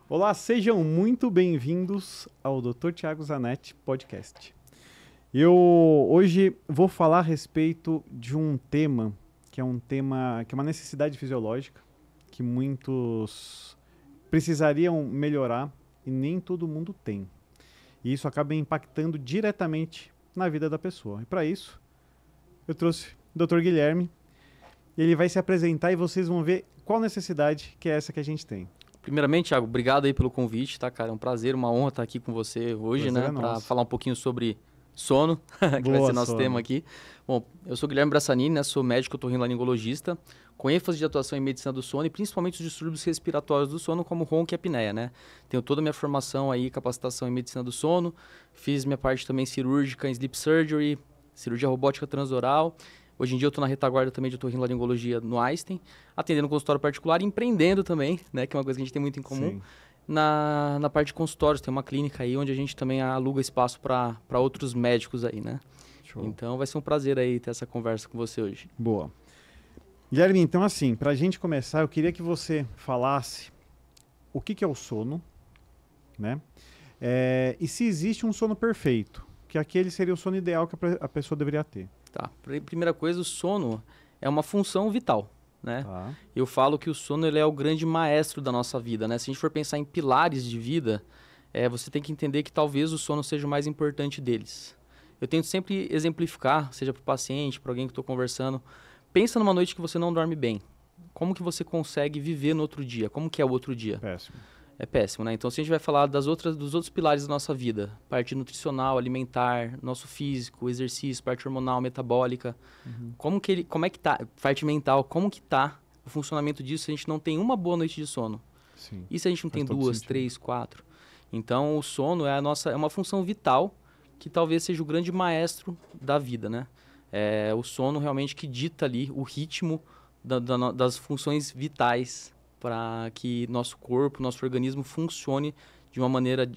Olá, sejam muito bem-vindos ao Dr. Tiago Zanetti Podcast. Eu hoje vou falar a respeito de um tema que é uma necessidade fisiológica que muitos precisariam melhorar e nem todo mundo tem. E isso acaba impactando diretamente na vida da pessoa. E para isso, eu trouxe o Dr. Guilherme. Ele vai se apresentar e vocês vão ver qual necessidade que é essa que a gente tem. Primeiramente, Thiago, obrigado aí pelo convite, tá, cara? É um prazer, uma honra estar aqui com você hoje, Prazer é né? Para nosso. falar um pouquinho sobre sono, que vai Boa, ser nosso sono. tema aqui. Bom, eu sou Guilherme Brassanini, né? Sou médico otorrinolaringologista, com ênfase de atuação em medicina do sono e principalmente os distúrbios respiratórios do sono, como ronco e apneia, né? Tenho toda a minha formação aí, capacitação em medicina do sono, fiz minha parte também cirúrgica em sleep surgery, cirurgia robótica transoral. Hoje em dia eu estou na retaguarda também de otorrinolaringologia no Einstein, atendendo consultório particular e empreendendo também, né? Que é uma coisa que a gente tem muito em comum. Sim. Na parte de consultórios, tem uma clínica aí onde a gente também aluga espaço para outros médicos aí, né? Show. Então vai ser um prazer aí ter essa conversa com você hoje. Boa. Guilherme, então assim, para a gente começar, eu queria que você falasse o que é o sono, né? E se existe um sono perfeito, que aquele seria o sono ideal que a pessoa deveria ter. Tá. Primeira coisa, o sono é uma função vital, né? Tá. Eu falo que o sono ele é o grande maestro da nossa vida, né? Se a gente for pensar em pilares de vida, você tem que entender que talvez o sono seja o mais importante deles. Eu tento sempre exemplificar, seja para o paciente, para alguém que estou conversando. Pensa numa noite que você não dorme bem. Como que você consegue viver no outro dia? Como que é o outro dia? Péssimo. É péssimo, né? Então, se a gente vai falar dos outros pilares da nossa vida, parte nutricional, alimentar, nosso físico, exercício, parte hormonal, metabólica, como é que tá, parte mental, como que tá o funcionamento disso se a gente não tem uma boa noite de sono? Sim. E se a gente não Faz tem todo 2, sentido. 3, 4? Então, o sono é uma função vital que talvez seja o grande maestro da vida, né? É o sono realmente que dita ali o ritmo das funções vitais para que nosso corpo, nosso organismo funcione de uma maneira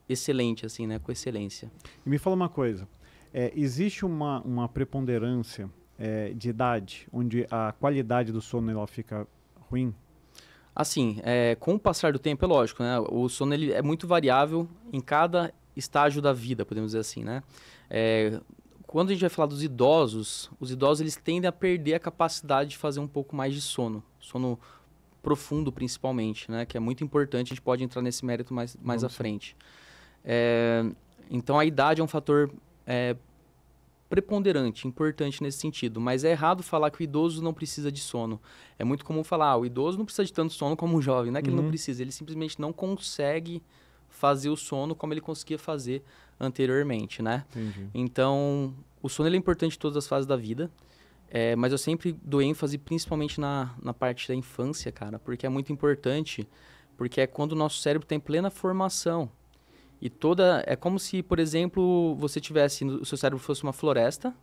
excelente, assim, né? Com excelência. E me fala uma coisa, existe uma preponderância de idade, onde a qualidade do sono ela fica ruim? Assim, com o passar do tempo, é lógico, né? O sono ele é muito variável em cada estágio da vida, podemos dizer assim, né? Quando a gente vai falar dos idosos, os idosos eles tendem a perder a capacidade de fazer um pouco mais de sono profundo principalmente, né? Que é muito importante, a gente pode entrar nesse mérito mais à frente. Então a idade é um fator preponderante, importante nesse sentido, mas é errado falar que o idoso não precisa de sono. É muito comum falar, o idoso não precisa de tanto sono como o jovem, não é que ele não precisa, ele simplesmente não consegue fazer o sono como ele conseguia fazer anteriormente, né? Entendi. Então, o sono ele é importante em todas as fases da vida, mas eu sempre dou ênfase principalmente na parte da infância, cara, porque é muito importante, porque é quando o nosso cérebro tem plena formação. E é como se, por exemplo, o seu cérebro fosse uma floresta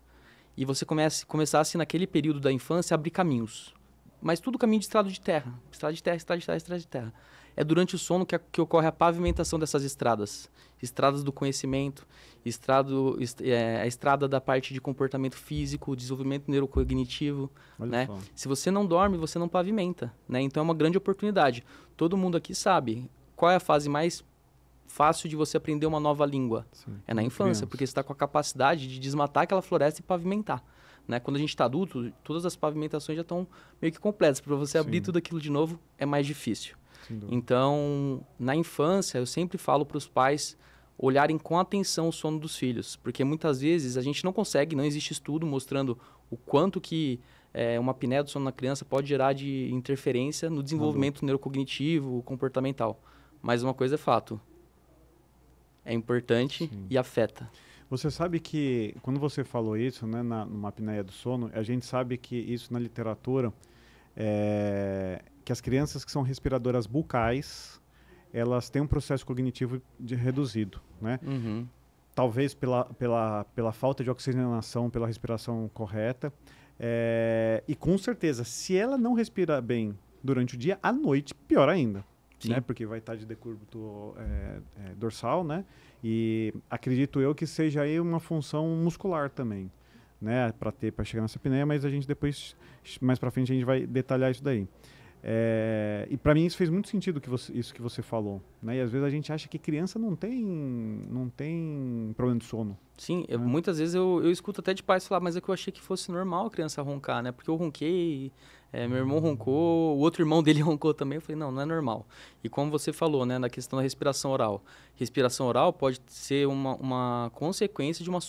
e você começasse naquele período da infância a abrir caminhos. Mas tudo caminho de estrada de terra. Estrada de terra, estrada de terra, estrada de terra. É durante o sono que ocorre a pavimentação dessas estradas. Estradas do conhecimento, a estrada da parte de comportamento físico, desenvolvimento neurocognitivo. Olha Né? só. Se você não dorme, você não pavimenta. Né? Então é uma grande oportunidade. Todo mundo aqui sabe qual é a fase mais fácil de você aprender uma nova língua. Sim. É na infância, Criança. porque você está com a capacidade de desmatar aquela floresta e pavimentar. Né? Quando a gente está adulto, todas as pavimentações já estão meio que completas. Para você abrir Sim. tudo aquilo de novo, é mais difícil. Sem dúvida. Então, na infância, eu sempre falo para os pais olharem com atenção o sono dos filhos. Porque muitas vezes a gente não consegue, não existe estudo mostrando o quanto que uma apneia do sono na criança pode gerar de interferência no desenvolvimento neurocognitivo, comportamental. Mas uma coisa é fato. É importante e afeta. Você sabe que, quando você falou isso, né, numa apneia do sono, a gente sabe que isso na literatura, que as crianças que são respiradoras bucais, elas têm um processo cognitivo reduzido, né? Uhum. Talvez pela falta de oxigenação, pela respiração correta. E com certeza, se ela não respira bem durante o dia, à noite, pior ainda. Né? Porque vai estar de decúbito dorsal, né? E acredito eu que seja aí uma função muscular também, né? Para chegar nessa apneia, mas a gente depois, mais para frente, a gente vai detalhar isso daí. E para mim isso fez muito sentido isso que você falou, né? E às vezes a gente acha que criança não tem problema de sono. Sim, muitas vezes eu escuto até de pais falar, mas é que eu achei que fosse normal a criança roncar, né? Porque eu ronquei, meu irmão roncou, o outro irmão dele roncou também. Eu falei, não é normal. E como você falou, né, na questão da respiração oral. Respiração oral pode ser uma consequência de uma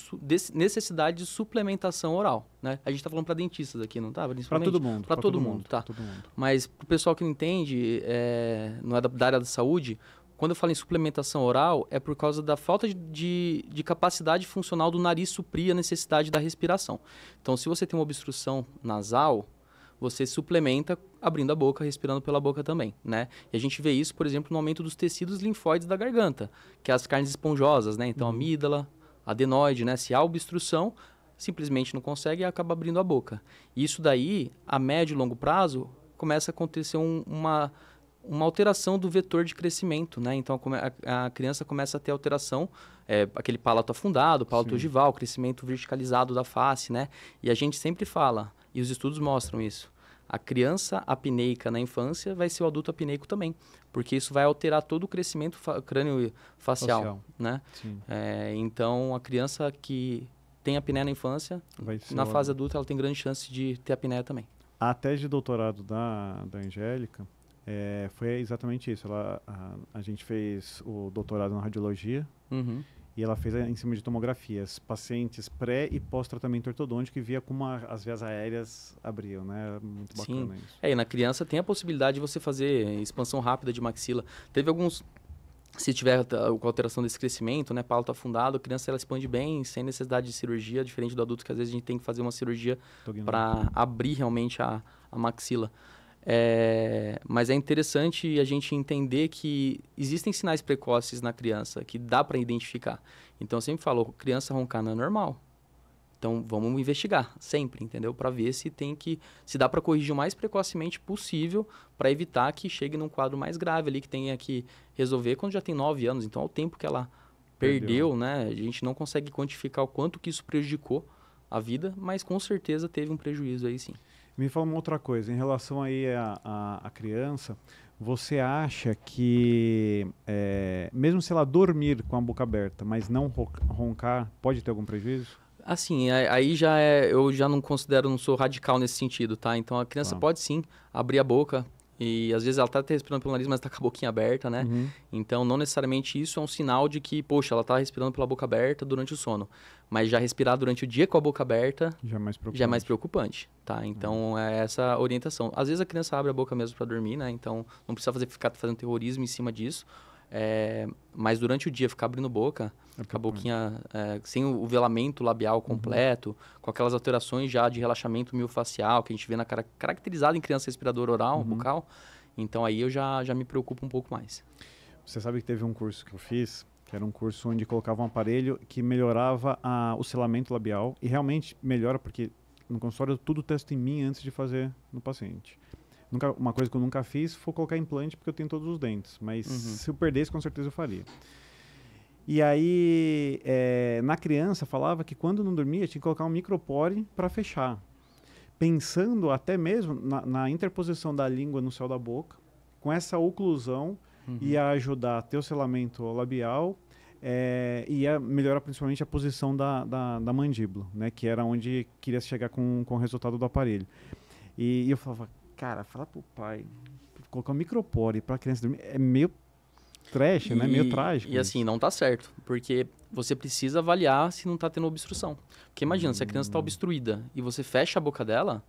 necessidade de suplementação oral, né? A gente tá falando para dentistas aqui, não tá? Para todo mundo. Para todo mundo, tá. Todo mundo. Mas pro pessoal que não entende, não é da área da saúde, quando eu falo em suplementação oral, é por causa da falta de capacidade funcional do nariz suprir a necessidade da respiração. Então, se você tem uma obstrução nasal, você suplementa abrindo a boca, respirando pela boca também, né? E a gente vê isso, por exemplo, no aumento dos tecidos linfóides da garganta, que é as carnes esponjosas, né? Então, amígdala, adenoide, né? Se há obstrução, simplesmente não consegue e acaba abrindo a boca. E isso daí, a médio e longo prazo, começa a acontecer uma alteração do vetor de crescimento, né? Então, a criança começa a ter alteração, aquele palato afundado, palato ogival, crescimento verticalizado da face, né? E a gente sempre fala, e os estudos mostram isso, a criança apneica na infância vai ser o adulto apneico também, porque isso vai alterar todo o crescimento crânio-facial, né? Então, a criança que tem apneia na infância, na fase adulta, ela tem grande chance de ter apneia também. A tese de doutorado da Angélica foi exatamente isso. A gente fez o doutorado na radiologia e ela fez em cima de tomografias. Pacientes pré e pós-tratamento ortodôntico e via como as vias aéreas abriam, né? Muito bacana isso. E na criança tem a possibilidade de você fazer expansão rápida de maxila. Teve alguns... Se tiver com alteração desse crescimento, né, palato afundado, a criança ela expande bem, sem necessidade de cirurgia, diferente do adulto, que às vezes a gente tem que fazer uma cirurgia para abrir realmente a maxila. Mas é interessante a gente entender que existem sinais precoces na criança que dá para identificar. Então, eu sempre falo, criança roncar não é normal. Então, vamos investigar sempre, entendeu? Para ver se dá para corrigir o mais precocemente possível para evitar que chegue num quadro mais grave ali, que tenha que resolver quando já tem 9 anos. Então, ao tempo que ela perdeu, né? A gente não consegue quantificar o quanto que isso prejudicou a vida, mas com certeza teve um prejuízo aí sim. Me fala uma outra coisa, em relação aí à criança, você acha que, mesmo se ela dormir com a boca aberta, mas não roncar, pode ter algum prejuízo? Assim, aí eu já não considero, não sou radical nesse sentido, tá? Então, a criança pode sim abrir a boca e às vezes ela tá até respirando pelo nariz, mas tá com a boquinha aberta, né? Então, não necessariamente isso é um sinal de que, poxa, ela tá respirando pela boca aberta durante o sono. Mas já respirar durante o dia com a boca aberta já é mais preocupante, tá? Então, é essa orientação. Às vezes a criança abre a boca mesmo para dormir, né? Então, não precisa ficar fazendo terrorismo em cima disso. Mas durante o dia ficar abrindo boca, com a boquinha sem o velamento labial completo, com aquelas alterações já de relaxamento miofascial que a gente vê caracterizado em criança respiradora oral, bucal. Então aí eu já me preocupo um pouco mais. Você sabe que teve um curso que eu fiz, que era um curso onde colocava um aparelho que melhorava o selamento labial e realmente melhora porque no consultório eu tudo testo em mim antes de fazer no paciente. Uma coisa que eu nunca fiz foi colocar implante porque eu tenho todos os dentes, mas se eu perdesse com certeza eu faria. E aí na criança falava que quando não dormia tinha que colocar um micropore para fechar, pensando até mesmo na interposição da língua no céu da boca, com essa oclusão ia ajudar a ter o selamento labial e ia melhorar principalmente a posição da mandíbula, né, que era onde queria chegar com o resultado do aparelho. E eu falava, cara, falar pro pai, colocar um micropore pra criança dormir é meio trash, né? Meio trágico. E assim, não tá certo, porque você precisa avaliar se não tá tendo obstrução. Porque imagina, se a criança tá obstruída e você fecha a boca dela,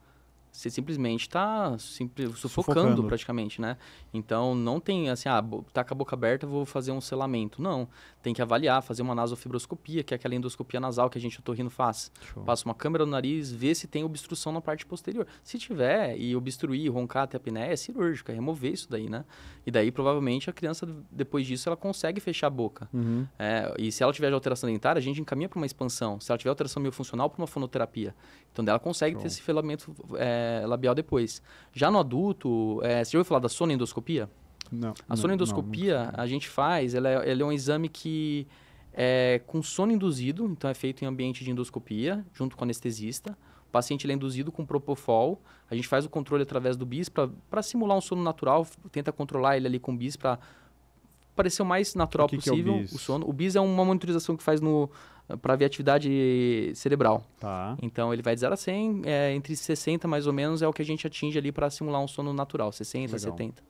você simplesmente tá sufocando praticamente, né? Então, não tem assim, tá com a boca aberta, vou fazer um selamento. Não, tem que avaliar, fazer uma nasofibroscopia, que é aquela endoscopia nasal que a gente otorrino faz. Passa uma câmera no nariz, vê se tem obstrução na parte posterior. Se tiver e obstruir, roncar, ter apneia, é cirúrgico, é remover isso daí, né? E daí, provavelmente, a criança, depois disso, ela consegue fechar a boca. E se ela tiver alteração dentária, a gente encaminha para uma expansão. Se ela tiver alteração miofuncional, para uma fonoterapia. Então, ela consegue ter esse filamento labial depois. Já no adulto, você já ouviu falar da sonoendoscopia? Não. A sonoendoscopia, a gente faz, ela é um exame que é com sono induzido, então é feito em ambiente de endoscopia, junto com o anestesista. O paciente ele é induzido com Propofol, a gente faz o controle através do bis para simular um sono natural, tenta controlar ele ali com o bis para parecer o mais natural possível o sono. O bis é uma monitorização que faz para ver a atividade cerebral. Tá. Então, ele vai de 0 a 100, entre 60 mais ou menos é o que a gente atinge ali para simular um sono natural, 60, Legal. 70.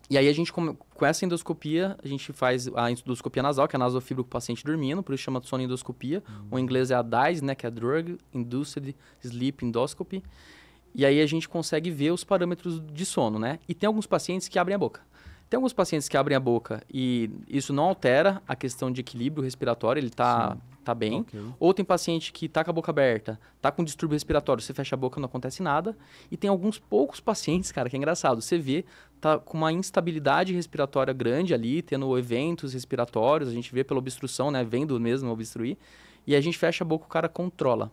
E aí, a gente, com essa endoscopia, a gente faz a endoscopia nasal, que é a nasofibra com o paciente dormindo, por isso chama de sonoendoscopia. O inglês é a DISE, né, que é a Drug Induced Sleep Endoscopy. E aí, a gente consegue ver os parâmetros de sono, né? E tem alguns pacientes que abrem a boca. Tem alguns pacientes que abrem a boca e isso não altera a questão de equilíbrio respiratório, ele tá bem. Okay. Ou tem paciente que tá com a boca aberta, tá com distúrbio respiratório, você fecha a boca, não acontece nada. E tem alguns poucos pacientes, cara, que é engraçado, você vê, tá com uma instabilidade respiratória grande ali, tendo eventos respiratórios, a gente vê pela obstrução, né, vendo mesmo obstruir, e a gente fecha a boca, o cara controla.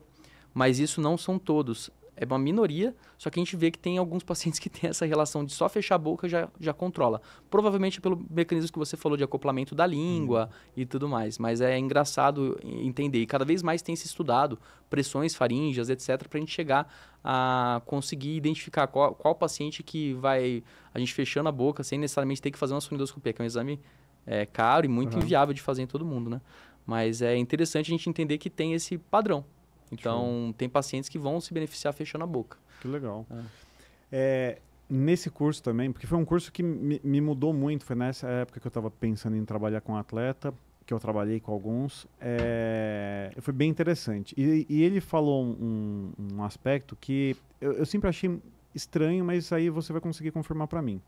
Mas isso não são todos. É uma minoria, só que a gente vê que tem alguns pacientes que têm essa relação de só fechar a boca já controla. Provavelmente pelo mecanismo que você falou de acoplamento da língua e tudo mais. Mas é engraçado entender. E cada vez mais tem se estudado pressões faríngeas, etc., para a gente chegar a conseguir identificar qual paciente que vai a gente fechando a boca sem necessariamente ter que fazer uma sonidoscopia, que é um exame caro e muito inviável de fazer em todo mundo, né? Mas é interessante a gente entender que tem esse padrão. Então, tem pacientes que vão se beneficiar fechando a boca. Que legal. Nesse curso também, porque foi um curso que me mudou muito, foi nessa época que eu estava pensando em trabalhar com atleta, que eu trabalhei com alguns, foi bem interessante. E ele falou um aspecto que eu sempre achei estranho, mas aí você vai conseguir confirmar para mim.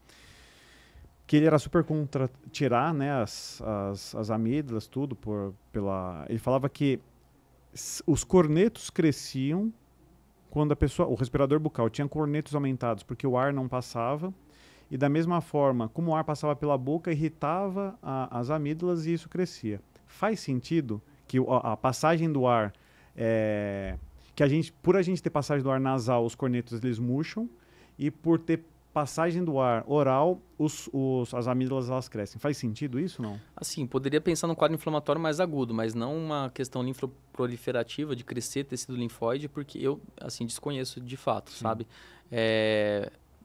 Que ele era super contra tirar, né, as amígdalas, tudo, ele falava que os cornetos cresciam quando o respirador bucal tinha cornetos aumentados, porque o ar não passava, e da mesma forma, como o ar passava pela boca, irritava as amígdalas e isso crescia. Faz sentido que a passagem do ar, por a gente ter passagem do ar nasal, os cornetos eles murcham, e por ter passagem do ar oral, as amígdalas elas crescem. Faz sentido isso, não? Assim, poderia pensar num quadro inflamatório mais agudo, mas não uma questão linfoproliferativa de crescer tecido linfóide, porque eu, assim, desconheço de fato, sabe?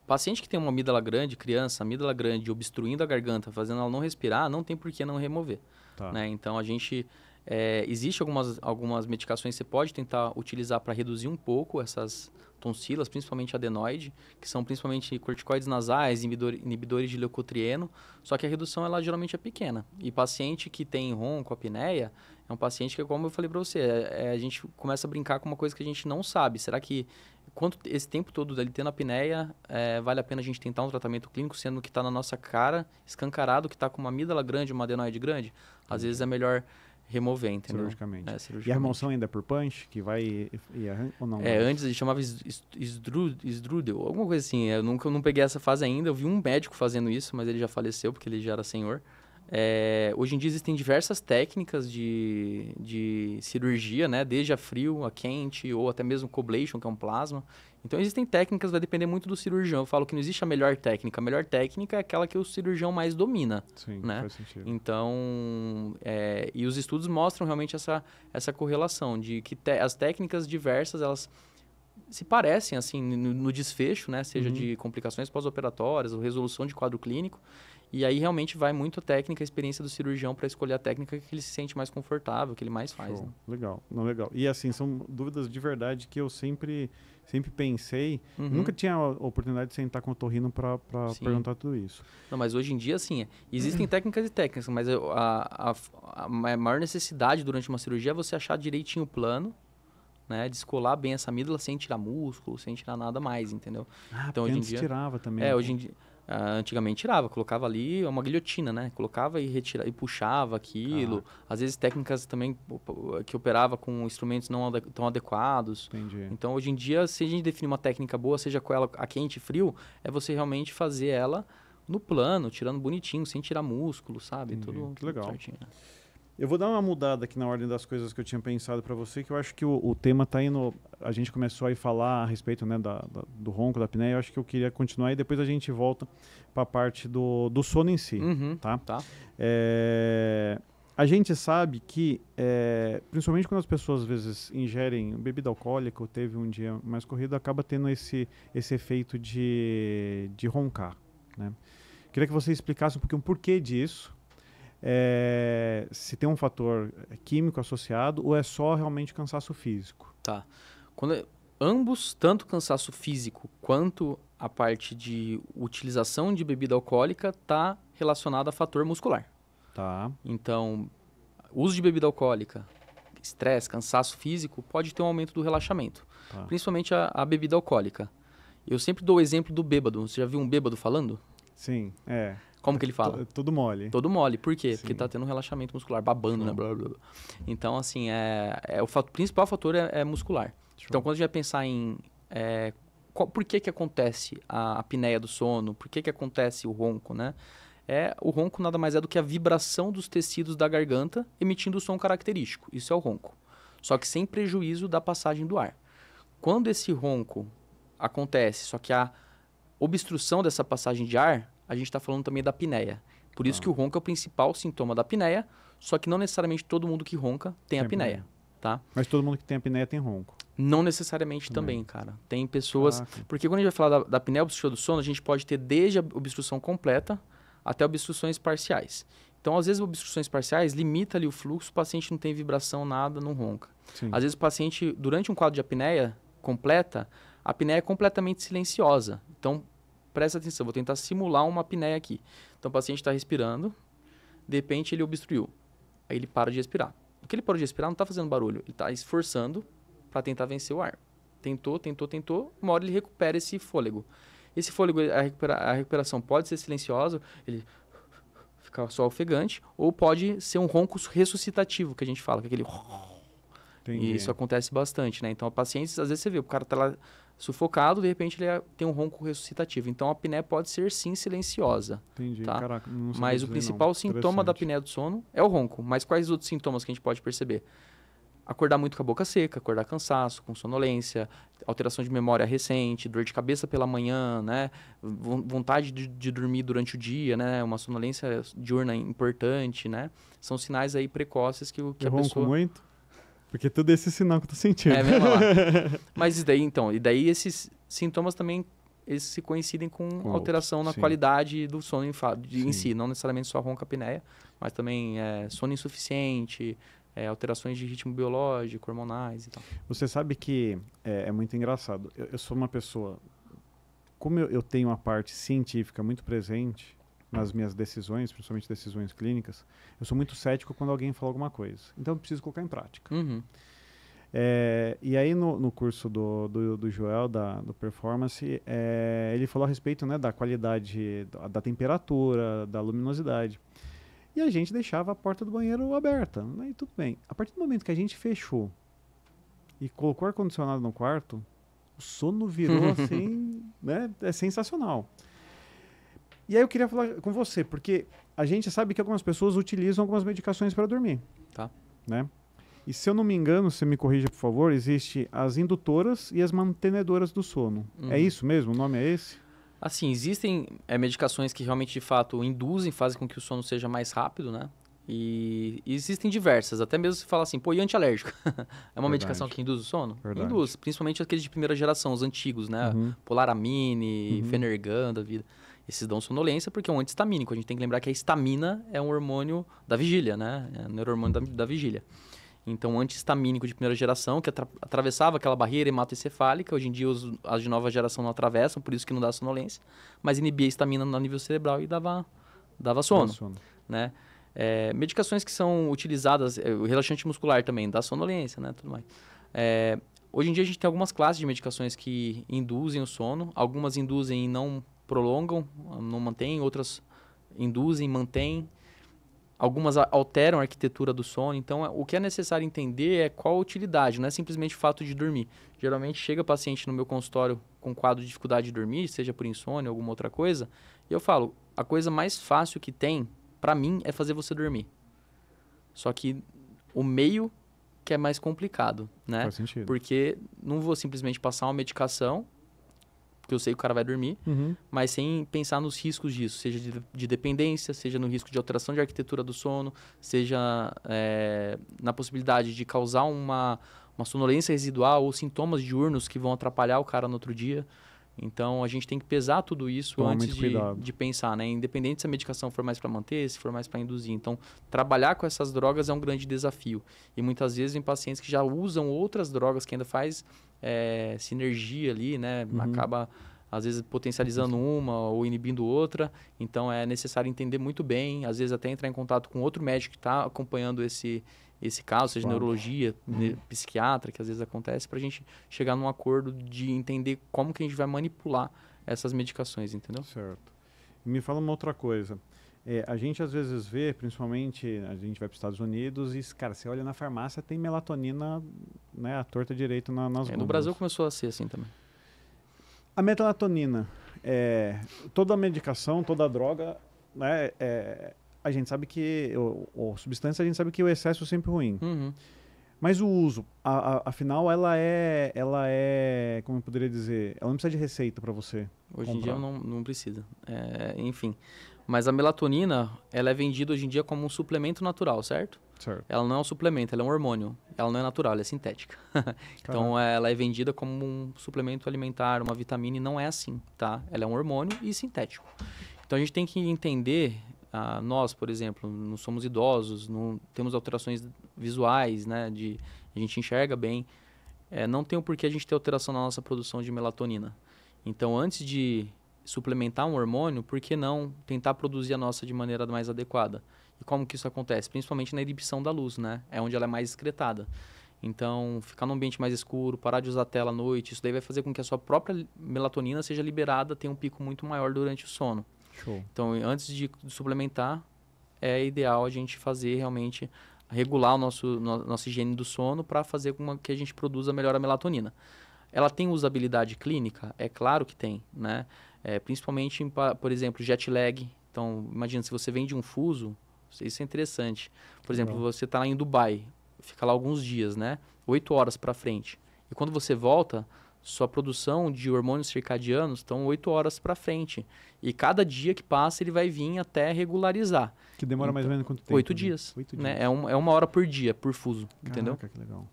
Paciente que tem uma amígdala grande, criança, amígdala grande, obstruindo a garganta, fazendo ela não respirar, não tem por que não remover. Tá. Né? Então, existe algumas medicações que você pode tentar utilizar para reduzir um pouco essas tonsilas, principalmente adenoide, que são principalmente corticoides nasais, inibidores de leucotrieno, só que a redução ela geralmente é pequena. E paciente que tem ronco, apneia, é um paciente que, como eu falei para você, a gente começa a brincar com uma coisa que a gente não sabe. Será que esse tempo todo dele tendo apneia, vale a pena a gente tentar um tratamento clínico, sendo que está na nossa cara, escancarado, que está com uma amígdala grande, uma adenoide grande? Às vezes é melhor remover, entendeu? Cirurgicamente. E a remoção ainda é por punch? Que vai ou não? Antes a gente chamava Strudel, alguma coisa assim. Eu não peguei essa fase ainda. Eu vi um médico fazendo isso, mas ele já faleceu porque ele já era senhor. Hoje em dia existem diversas técnicas de cirurgia, né? Desde a frio, a quente, ou até mesmo coblation, que é um plasma. Então existem técnicas, vai depender muito do cirurgião. Eu falo que não existe a melhor técnica. A melhor técnica é aquela que o cirurgião mais domina. Sim, né? faz sentido. Então, e os estudos mostram realmente essa correlação de que as técnicas diversas, elas se parecem assim no desfecho, né? Seja de complicações pós-operatórias ou resolução de quadro clínico. E aí realmente vai muito a técnica, a experiência do cirurgião para escolher a técnica que ele se sente mais confortável, que ele mais faz. Né? Legal, legal. E assim, são dúvidas de verdade que eu sempre pensei. Nunca tinha a oportunidade de sentar com o otorrino para perguntar tudo isso. Não, mas hoje em dia, sim, existem técnicas e técnicas, mas a maior necessidade durante uma cirurgia é você achar direitinho o plano, né, descolar bem essa amígdala sem tirar músculo, sem tirar nada mais, entendeu? Então hoje em dia tirava também. Hoje em dia antigamente tirava, colocava ali uma guilhotina, né? Colocava e retirava e puxava aquilo. Às vezes técnicas também que operava com instrumentos não tão adequados. Entendi. Então hoje em dia, se a gente definir uma técnica boa, seja com ela a quente e frio, é você realmente fazer ela no plano, tirando bonitinho, sem tirar músculo, sabe? Tudo legal. Certinho. Eu vou dar uma mudada aqui na ordem das coisas que eu tinha pensado para você, que eu acho que o tema está indo... A gente começou a falar a respeito, né, do ronco, da apneia. Eu acho que eu queria continuar e depois a gente volta para a parte do sono em si. Tá. A gente sabe que, principalmente quando as pessoas às vezes ingerem bebida alcoólica ou teve um dia mais corrido, acaba tendo esse efeito de roncar, né? Queria que você explicasse um pouquinho o porquê disso, se tem um fator químico associado ou é só realmente cansaço físico. Tá. Ambos, tanto cansaço físico quanto a parte de utilização de bebida alcoólica, está relacionado a fator muscular. Tá. Então, uso de bebida alcoólica, estresse, cansaço físico, pode ter um aumento do relaxamento. Tá. Principalmente a bebida alcoólica. Eu sempre dou o exemplo do bêbado. Você já viu um bêbado falando? Sim, Como que ele fala? Tudo mole. Todo mole. Por quê? Sim. Porque tá tendo um relaxamento muscular, babando, né? Blá, blá, blá. Então, assim, o principal fator é muscular. Show. Então, quando a gente vai pensar em por que acontece a apneia do sono, por que acontece o ronco, né? O ronco nada mais é do que a vibração dos tecidos da garganta emitindo o som característico. Isso é o ronco. Só que sem prejuízo da passagem do ar. Quando esse ronco acontece, só que a obstrução dessa passagem de ar, a gente está falando também da apneia. Por isso que o ronco é o principal sintoma da apneia, só que não necessariamente todo mundo que ronca tem apneia, tá? Mas todo mundo que tem apneia tem ronco. Não necessariamente também, cara. Tem pessoas... Porque quando a gente vai falar da apneia obstrutiva do sono, a gente pode ter desde a obstrução completa até obstruções parciais. Então, às vezes, obstruções parciais limita ali o fluxo, o paciente não tem vibração, nada, não ronca. Sim. Às vezes, o paciente, durante um quadro de apneia completa, a apneia é completamente silenciosa. Então, presta atenção, vou tentar simular uma apneia aqui. Então, o paciente está respirando, de repente ele obstruiu. Aí ele para de respirar. O que ele parou de respirar não está fazendo barulho, ele está esforçando para tentar vencer o ar. Tentou, uma hora ele recupera esse fôlego. Esse fôlego, a recuperação pode ser silenciosa, ele fica só ofegante, ou pode ser um ronco ressuscitativo, que a gente fala, que é aquele... Entendi. E isso acontece bastante, né? Então, pacientes, às vezes você vê, o cara tá lá sufocado, de repente ele tem um ronco ressuscitativo. Então, a apneia pode ser, sim, silenciosa. Entendi. Tá? Caraca, não sabia Mas o dizer, principal não. sintoma da apneia do sono é o ronco. Mas quais outros sintomas que a gente pode perceber? Acordar muito com a boca seca, acordar cansaço, com sonolência, alteração de memória recente, dor de cabeça pela manhã, né? Vontade de dormir durante o dia, né? Uma sonolência diurna importante, né? São sinais aí precoces que a ronco pessoa... muito? Porque tudo esse sinal que eu tô sentindo. Mesmo lá. Mas isso daí, então, esses sintomas também eles se coincidem com alteração na qualidade do sono em si, não necessariamente só ronca apneia, mas também sono insuficiente, alterações de ritmo biológico, hormonais e tal. Você sabe que é muito engraçado. Eu sou uma pessoa... Como eu tenho a parte científica muito presente nas minhas decisões, principalmente decisões clínicas, eu sou muito cético quando alguém fala alguma coisa. Então, eu preciso colocar em prática. Uhum. E aí, no curso do Joel, do Performance, ele falou a respeito, né, da qualidade, da temperatura, da luminosidade. E a gente deixava a porta do banheiro aberta. Aí tudo bem. A partir do momento que a gente fechou e colocou ar-condicionado no quarto, o sono virou assim, né? É sensacional. E aí eu queria falar com você, porque a gente sabe que algumas pessoas utilizam algumas medicações para dormir. Tá. Né? E se eu não me engano, você me corrija, por favor, existe as indutoras e as mantenedoras do sono. É isso mesmo? O nome é esse? Assim, existem medicações que realmente, de fato, induzem, fazem com que o sono seja mais rápido, né? E existem diversas, até mesmo se fala assim, e antialérgico? É uma medicação que induz o sono? Verdade. Induz, principalmente aqueles de primeira geração, os antigos, né? Polaramine, Fenergan da vida. Esses dão sonolência porque é um antihistamínico. A gente tem que lembrar que a histamina é um hormônio da vigília, né? É um neurohormônio da vigília. Então, um antihistamínico de primeira geração, que atravessava aquela barreira hematoencefálica, hoje em dia as de nova geração não atravessam, por isso que não dá sonolência, mas inibia a histamina no nível cerebral e dava sono. Né? Medicações que são utilizadas, o relaxante muscular também, dá sonolência, né? Tudo mais. Hoje em dia a gente tem algumas classes de medicações que induzem o sono, algumas induzem e não prolongam, não mantêm, outras induzem, mantêm. Algumas alteram a arquitetura do sono. Então, o que é necessário entender é qual a utilidade, não é simplesmente o fato de dormir. Geralmente, chega paciente no meu consultório com quadro de dificuldade de dormir, seja por insônia ou alguma outra coisa, e eu falo, a coisa mais fácil que tem, para mim, é fazer você dormir. Só que o meio que é mais complicado, né? Faz sentido. Porque não vou simplesmente passar uma medicação porque eu sei que o cara vai dormir, mas sem pensar nos riscos disso, seja de dependência, seja no risco de alteração de arquitetura do sono, seja na possibilidade de causar uma sonolência residual ou sintomas diurnos que vão atrapalhar o cara no outro dia. Então, a gente tem que pesar tudo isso antes de pensar, né? Independente se a medicação for mais para manter, se for mais para induzir. Então, trabalhar com essas drogas é um grande desafio. E muitas vezes em pacientes que já usam outras drogas, que ainda faz sinergia ali, né? Acaba, às vezes, potencializando uma ou inibindo outra. Então, é necessário entender muito bem, às vezes até entrar em contato com outro médico que está acompanhando esse caso, seja neurologia, psiquiatra, que às vezes acontece, para a gente chegar num acordo de entender como que a gente vai manipular essas medicações, entendeu? Certo. E me fala uma outra coisa. A gente às vezes vê, principalmente, a gente vai para os Estados Unidos e, cara, você olha na farmácia, tem melatonina, né, à torta direito nas bombas. No Brasil começou a ser assim também. A melatonina, toda medicação, toda droga, né, a gente sabe que, ou substância, a gente sabe que o excesso é sempre ruim. Mas o uso, afinal, ela é, como eu poderia dizer, ela não precisa de receita para você Hoje comprar. em dia não precisa. Enfim, mas a melatonina, ela é vendida hoje em dia como um suplemento natural, certo? Certo. Ela não é um suplemento, ela é um hormônio. Ela não é natural, ela é sintética. Então, ela é vendida como um suplemento alimentar, uma vitamina, e não é assim, tá? Ela é um hormônio e sintético. Então, a gente tem que entender... nós, por exemplo, não somos idosos, não temos alterações visuais, né? A gente enxerga bem. Não tem o porquê a gente ter alteração na nossa produção de melatonina. Então, antes de suplementar um hormônio, por que não tentar produzir a nossa de maneira mais adequada? E como que isso acontece? Principalmente na inibição da luz, né? É onde ela é mais excretada. Então, ficar num ambiente mais escuro, parar de usar a tela à noite, isso daí vai fazer com que a sua própria melatonina seja liberada, tenha um pico muito maior durante o sono. Show. Então, antes de suplementar, é ideal a gente fazer realmente, regular nossa higiene do sono para fazer com que a gente produza melhor a melatonina. Ela tem usabilidade clínica? É claro que tem, né? Principalmente, por exemplo, jet lag. Então, imagina, se você vem de um fuso, isso é interessante. Por exemplo, você está lá em Dubai, fica lá alguns dias, né? 8 horas para frente. E quando você volta... sua produção de hormônios circadianos estão 8 horas para frente. E cada dia que passa, ele vai vir até regularizar. Que demora mais ou menos quanto tempo? 8 dias. 8 dias. Né? É 1 hora por dia, por fuso. Caraca, entendeu? Que legal.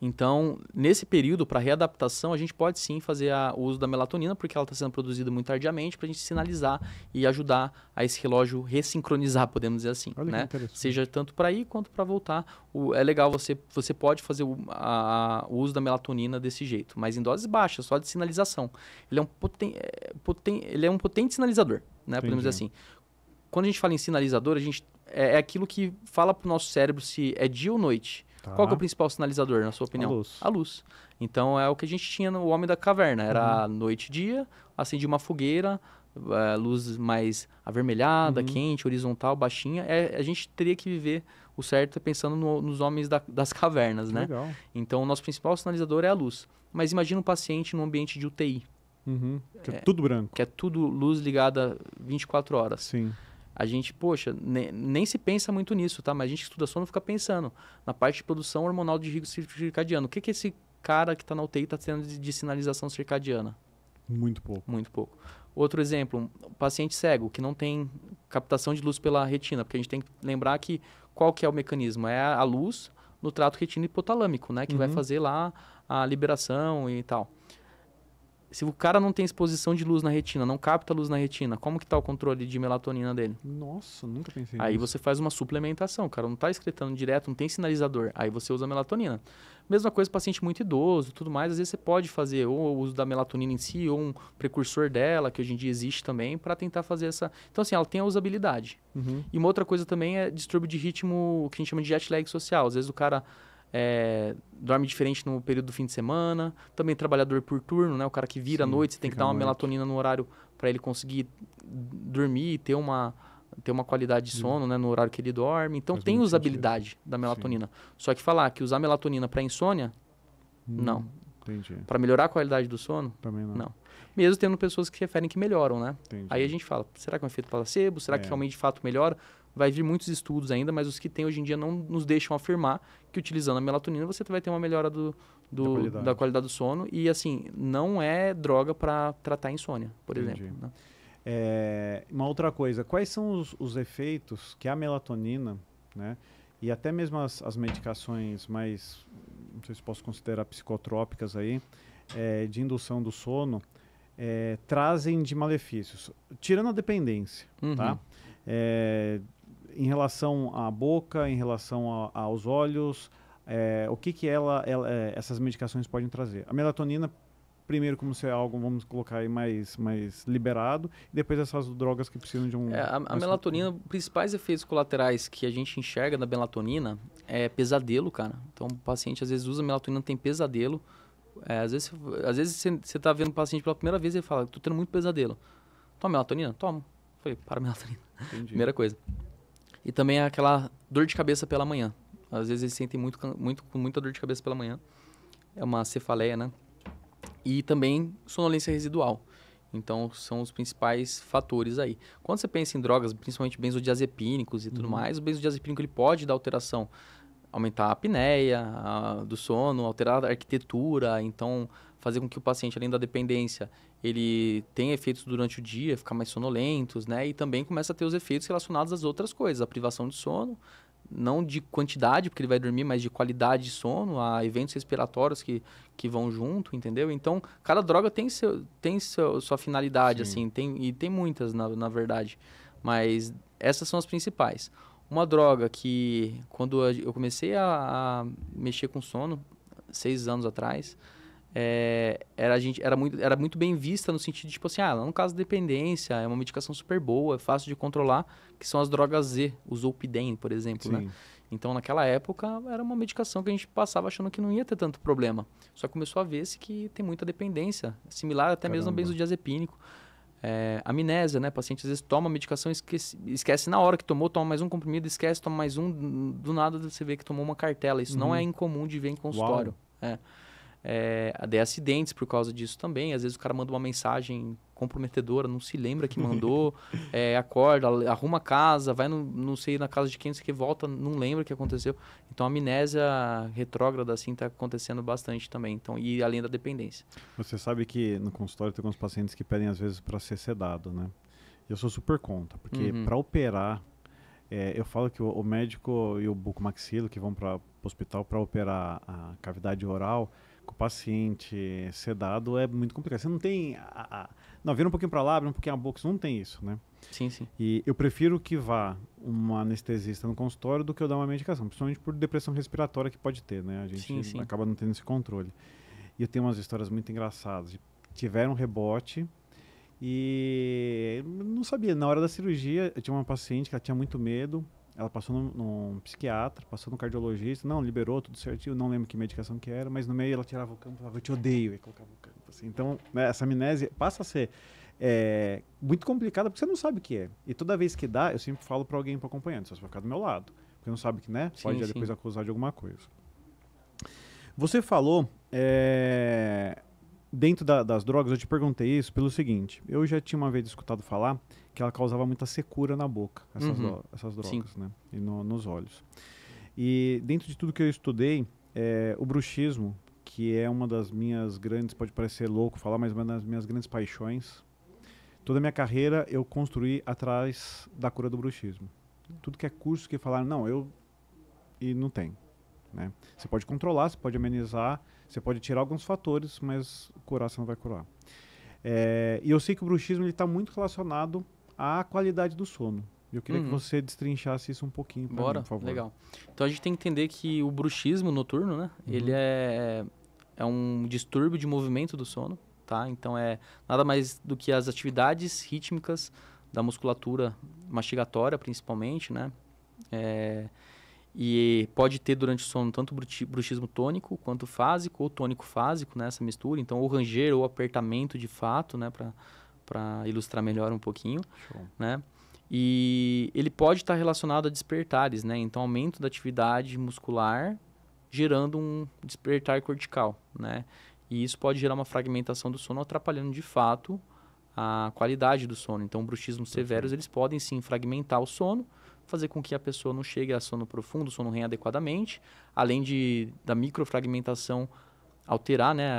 Então, nesse período, para readaptação, a gente pode sim fazer o uso da melatonina, porque ela está sendo produzida muito tardiamente, para a gente sinalizar e ajudar a esse relógio ressincronizar, podemos dizer assim. Olha, né? que interessante. Seja tanto para ir quanto para voltar. É legal, você pode fazer o uso da melatonina desse jeito, mas em doses baixas, só de sinalização. Ele é um potente sinalizador, né? Podemos dizer assim. Quando a gente fala em sinalizador, é aquilo que fala para o nosso cérebro se é dia ou noite. Tá. Qual que é o principal sinalizador, na sua opinião? A luz. Então, é o que a gente tinha no Homem da Caverna. Era noite e dia, acendia uma fogueira, luz mais avermelhada, quente, horizontal, baixinha. A gente teria que viver o certo pensando nos homens das cavernas, né? Legal. Então, o nosso principal sinalizador é a luz. Mas imagina um paciente num ambiente de UTI. Que é tudo branco. Que é tudo luz ligada 24 horas. Sim. A gente, poxa, nem se pensa muito nisso, tá? Mas a gente que estuda sono fica pensando na parte de produção hormonal de risco circadiano. O que esse cara que está na UTI está tendo de sinalização circadiana? Muito pouco. Muito pouco. Outro exemplo, um paciente cego que não tem captação de luz pela retina, porque a gente tem que lembrar que qual que é o mecanismo? É a luz no trato retino hipotalâmico, né? Que vai fazer lá a liberação e tal. Se o cara não tem exposição de luz na retina, não capta luz na retina, como que está o controle de melatonina dele? Nossa, nunca pensei nisso. Aí você faz uma suplementação, o cara não está excretando direto, não tem sinalizador, aí você usa a melatonina. Mesma coisa paciente muito idoso, tudo mais, às vezes você pode fazer ou o uso da melatonina em si, ou um precursor dela, que hoje em dia existe também, para tentar fazer essa... Então assim, ela tem a usabilidade. E uma outra coisa também é distúrbio de ritmo, que a gente chama de jet lag social. Às vezes o cara... dorme diferente no período do fim de semana, também trabalhador por turno, né? O cara que vira à noite, você tem que dar uma melatonina no horário para ele conseguir dormir e ter uma qualidade de sono, né? No horário que ele dorme. Então tem usabilidade da melatonina. Só que falar que usar melatonina para insônia, não. Entendi. Para melhorar a qualidade do sono, também não. Mesmo tendo pessoas que referem que melhoram, né? Entendi. Aí a gente fala, será que é um efeito placebo? Será que realmente de fato melhora? Vai vir muitos estudos ainda, mas os que tem hoje em dia não nos deixam afirmar que utilizando a melatonina você vai ter uma melhora do da qualidade do sono. E, assim, não é droga para tratar insônia, por exemplo. Né? Uma outra coisa, quais são os efeitos que a melatonina, né, e até mesmo as medicações mais, não sei se posso considerar psicotrópicas aí, de indução do sono, trazem de malefícios? Tirando a dependência, tá? Em relação à boca, em relação aos olhos, o que essas medicações podem trazer? A melatonina, primeiro, como se é algo, vamos colocar aí mais liberado, e depois essas drogas que precisam de um... A melatonina, os principais efeitos colaterais que a gente enxerga da melatonina é pesadelo, cara. Então, o paciente às vezes usa melatonina, tem pesadelo. Às vezes você tá vendo o paciente pela primeira vez e ele fala, tô tendo muito pesadelo. Toma melatonina? Toma. Falei, para a melatonina. Entendi. Primeira coisa. E também é aquela dor de cabeça pela manhã. Às vezes eles sentem com muita dor de cabeça pela manhã. É uma cefaleia, né? E também sonolência residual. Então, são os principais fatores aí. Quando você pensa em drogas, principalmente benzodiazepínicos e tudo mais, o benzodiazepínico ele pode dar alteração. Aumentar a apneia do sono, alterar a arquitetura, então fazer com que o paciente, além da dependência, ele tenha efeitos durante o dia, ficar mais sonolentos, né? E também começa a ter os efeitos relacionados às outras coisas, a privação de sono, não de quantidade, porque ele vai dormir, mas de qualidade de sono, a eventos respiratórios que vão junto, entendeu? Então, cada droga tem sua finalidade, assim, tem muitas, na verdade. Mas essas são as principais. Uma droga que, quando eu comecei a mexer com sono, 6 anos atrás, era muito bem vista no sentido de, tipo assim, no caso de dependência, é uma medicação super boa, é fácil de controlar, que são as drogas Z, o Zolpidem, por exemplo, né? Então, naquela época, era uma medicação que a gente passava achando que não ia ter tanto problema. Só que começou a ver-se que tem muita dependência, similar até mesmo ao benzodiazepínico. Amnésia, né? O paciente às vezes toma a medicação, esquece na hora que tomou, toma mais um comprimido, esquece, toma mais um, do nada você vê que tomou uma cartela. Isso não é incomum de ver em consultório. De acidentes por causa disso também. Às vezes o cara manda uma mensagem comprometedora, não se lembra que mandou, acorda, arruma a casa, vai não sei na casa de quem, que volta, não lembra o que aconteceu. Então a amnésia retrógrada assim está acontecendo bastante também. Então, e além da dependência. Você sabe que no consultório tem alguns pacientes que pedem às vezes para ser sedado, né? Eu sou super contra, porque para operar, eu falo que o médico e o bucomaxilo que vão para o hospital para operar a cavidade oral, com o paciente sedado é muito complicado. Você não tem... Não, vira um pouquinho para lá, vira um pouquinho a boca, você não tem isso, né? Sim, sim. E eu prefiro que vá um anestesista no consultório do que eu dar uma medicação, principalmente por depressão respiratória que pode ter, né? A gente acaba não tendo esse controle. E eu tenho umas histórias muito engraçadas. Tiveram rebote e não sabia. Na hora da cirurgia, eu tinha uma paciente que ela tinha muito medo. Ela passou num psiquiatra, passou no cardiologista, não, liberou tudo certinho, não lembro que medicação que era, mas no meio ela tirava o campo e falava, eu te odeio, e colocava o campo. Assim. Então, né, essa amnésia passa a ser muito complicada, porque você não sabe o que é. E toda vez que dá, eu sempre falo para alguém para acompanhando, só você vai ficar do meu lado, porque não sabe que, né, pode depois acusar de alguma coisa. Você falou, dentro das drogas, eu te perguntei isso pelo seguinte, eu já tinha uma vez escutado falar que ela causava muita secura na boca, essas drogas, né? E nos olhos. E dentro de tudo que eu estudei, o bruxismo, que é uma das minhas grandes, pode parecer louco falar, mas uma das minhas grandes paixões, toda a minha carreira eu construí atrás da cura do bruxismo. Tudo que é curso que falaram, e não tem. Né? Você pode controlar, você pode amenizar, você pode tirar alguns fatores, mas curar você não vai curar. E eu sei que o bruxismo está muito relacionado à qualidade do sono. Eu queria que você destrinchasse isso um pouquinho para mim, por favor. Legal. Então a gente tem que entender que o bruxismo noturno, né? Ele é um distúrbio de movimento do sono, tá? Então é nada mais do que as atividades rítmicas da musculatura mastigatória, principalmente, né? E pode ter durante o sono tanto bruxismo tônico quanto fásico ou tônico-fásico, né? Essa mistura. Então, ou ranger ou apertamento de fato, né? Para ilustrar melhor um pouquinho, né? E ele pode estar relacionado a despertares, né? Então, aumento da atividade muscular gerando um despertar cortical, né? E isso pode gerar uma fragmentação do sono, atrapalhando de fato a qualidade do sono. Então, bruxismos severos, eles podem sim fragmentar o sono, fazer com que a pessoa não chegue a sono profundo, sono REM adequadamente, além da microfragmentação alterar, né,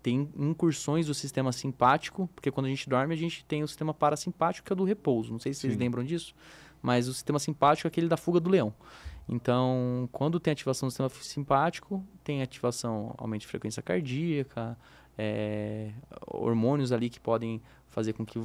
tem incursões do sistema simpático, porque quando a gente dorme, a gente tem o sistema parasimpático, que é o do repouso. Não sei se vocês lembram disso, mas o sistema simpático é aquele da fuga do leão. Então, quando tem ativação do sistema simpático, tem ativação, aumento de frequência cardíaca, hormônios ali que podem fazer com que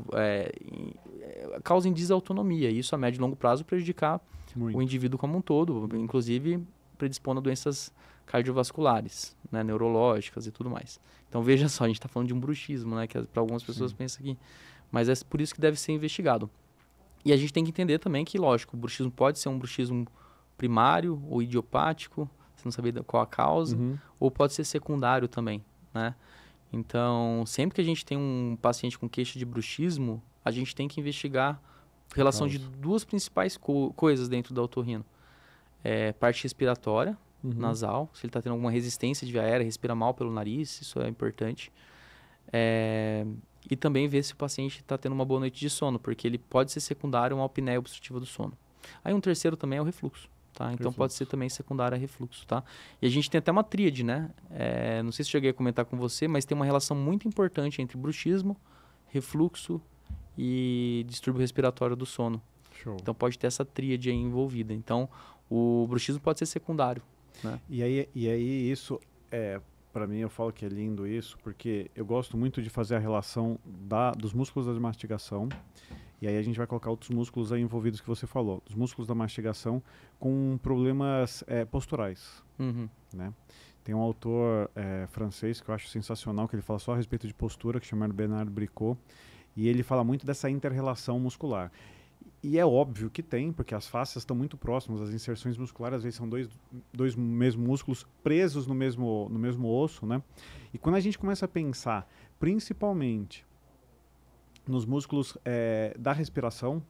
causem desautonomia. E isso, a médio e longo prazo, prejudicar o indivíduo como um todo, inclusive predispondo a doenças cardiovasculares, né, neurológicas e tudo mais. Então, veja só, a gente está falando de um bruxismo, né, que para algumas pessoas pensam que... Mas é por isso que deve ser investigado. E a gente tem que entender também que, lógico, o bruxismo pode ser um bruxismo primário ou idiopático, você não sabe qual a causa, ou pode ser secundário também, né? Então, sempre que a gente tem um paciente com queixa de bruxismo, a gente tem que investigar a relação de duas principais coisas dentro da otorrino. Parte respiratória, nasal, se ele está tendo alguma resistência de via aérea, respira mal pelo nariz, isso é importante. E também ver se o paciente está tendo uma boa noite de sono, porque ele pode ser secundário a uma apneia obstrutiva do sono. Aí um terceiro também é o refluxo. Tá? Então pode ser também secundário a refluxo, tá? E a gente tem até uma tríade, né? Não sei se cheguei a comentar com você, mas tem uma relação muito importante entre bruxismo, refluxo e distúrbio respiratório do sono. Show. Então pode ter essa tríade aí envolvida. Então o bruxismo pode ser secundário, né? E aí isso, para mim eu falo que é lindo isso, porque eu gosto muito de fazer a relação dos músculos da mastigação. E aí a gente vai colocar outros músculos aí envolvidos que você falou. Os músculos da mastigação com problemas posturais. Né? Tem um autor francês que eu acho sensacional, que ele fala só a respeito de postura, que é chamado Bernard Bricot. E ele fala muito dessa inter-relação muscular. E é óbvio que tem, porque as fáscias estão muito próximas, as inserções musculares às vezes são dois mesmos músculos presos no mesmo osso, né? E quando a gente começa a pensar, principalmente nos músculos da respiração,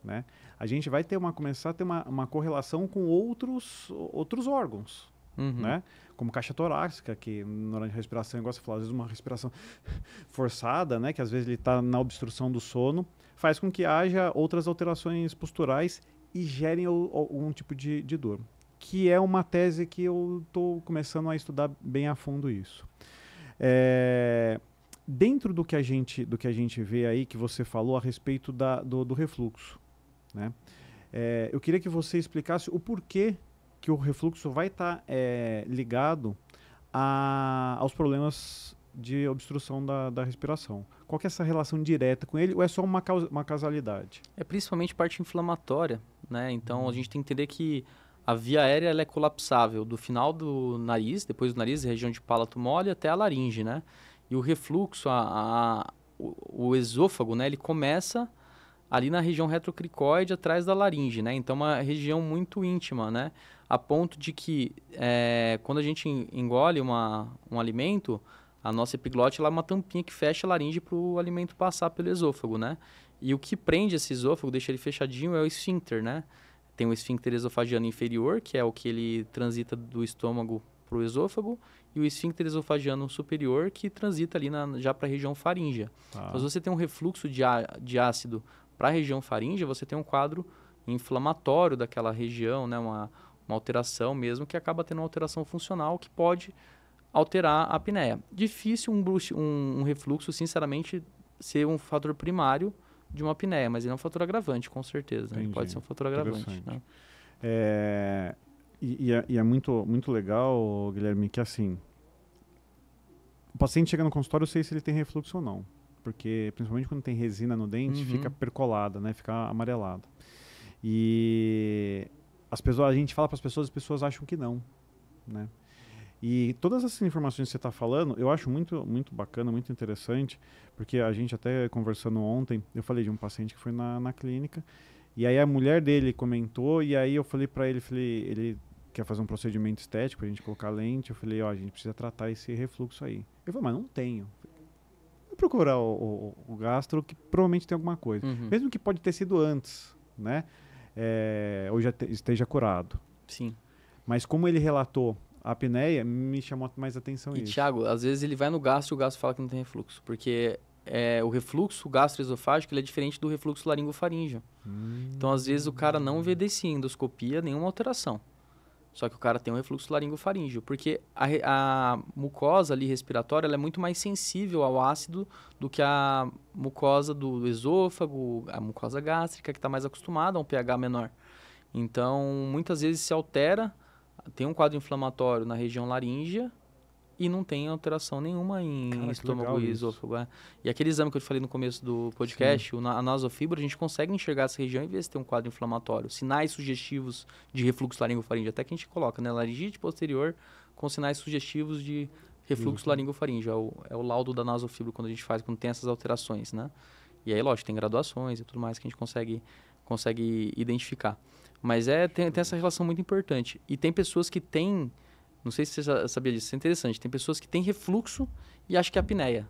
né, a gente vai começar a ter uma correlação com outros órgãos, né, como caixa torácica, que durante a respiração, igual você falou, às vezes uma respiração forçada, né, que às vezes ele está na obstrução do sono, faz com que haja outras alterações posturais e gerem algum tipo de dor, que é uma tese que eu estou começando a estudar bem a fundo isso. Dentro do que a gente vê aí, que você falou a respeito do refluxo, né? Eu queria que você explicasse o porquê que o refluxo vai estar ligado aos problemas de obstrução da respiração. Qual que é essa relação direta com ele ou é só uma causalidade? É principalmente parte inflamatória, né? Então a gente tem que entender que a via aérea ela é colapsável do final do nariz, depois do nariz, região de palato mole, até a laringe, né? E o refluxo, o esôfago, né, ele começa ali na região retrocricoide, atrás da laringe, né? Então, uma região muito íntima, né? A ponto de que, quando a gente engole um alimento, a nossa epiglote ela é uma tampinha que fecha a laringe para o alimento passar pelo esôfago, né? E o que prende esse esôfago, deixa ele fechadinho, é o esfíncter, né? Tem o esfíncter esofagiano inferior, que é o que ele transita do estômago para o esôfago, e o esfíncter esofagiano superior, que transita ali já para a região faríngea. Então, se você tem um refluxo de ácido para a região faríngea, você tem um quadro inflamatório daquela região, né? Uma alteração mesmo, que acaba tendo uma alteração funcional que pode alterar a apneia. Difícil um refluxo, sinceramente, ser um fator primário de uma apneia, mas ele é um fator agravante, com certeza. Né? Pode ser um fator agravante. Né? E é muito, muito legal, Guilherme, que assim, o paciente chega no consultório, eu sei se ele tem refluxo ou não. Porque, principalmente quando tem resina no dente, fica percolada, né? Fica amarelada. E a gente fala para as pessoas acham que não, né? E todas essas informações que você está falando, eu acho muito, muito bacana, muito interessante, porque a gente até conversando ontem, eu falei de um paciente que foi na clínica, e aí a mulher dele comentou, e aí eu falei para ele, ele quer fazer um procedimento estético, a gente colocar lente, eu falei, a gente precisa tratar esse refluxo aí. Ele falou, mas não tenho. Vou procurar o gastro, que provavelmente tem alguma coisa. Mesmo que pode ter sido antes, né? Ou já esteja curado. Sim. Mas como ele relatou a apneia, me chamou mais atenção isso. E, Thiago, às vezes ele vai no gastro e o gastro fala que não tem refluxo, porque o refluxo gastroesofágico ele é diferente do refluxo laringofaríngeo. Então, às vezes, o cara não evidencia em endoscopia nenhuma alteração. Só que o cara tem um refluxo laringofaríngeo, porque a mucosa ali respiratória ela é muito mais sensível ao ácido do que a mucosa do esôfago, a mucosa gástrica, que está mais acostumada a um pH menor. Então, muitas vezes se altera, tem um quadro inflamatório na região laríngea e não tem alteração nenhuma em estômago e esôfago. E aquele exame que eu te falei no começo do podcast, a nasofibra, a gente consegue enxergar essa região e ver se tem um quadro inflamatório. Sinais sugestivos de refluxo laringofaríngeo, até que a gente coloca, né? Laringite posterior com sinais sugestivos de refluxo laringofaríngeo. É o laudo da nasofibra quando a gente faz, quando tem essas alterações, né? E aí, lógico, tem graduações e tudo mais que a gente consegue identificar. Mas tem essa relação muito importante. E tem pessoas que têm... Não sei se você já sabia disso, isso é interessante. Tem pessoas que têm refluxo e acham que é apneia.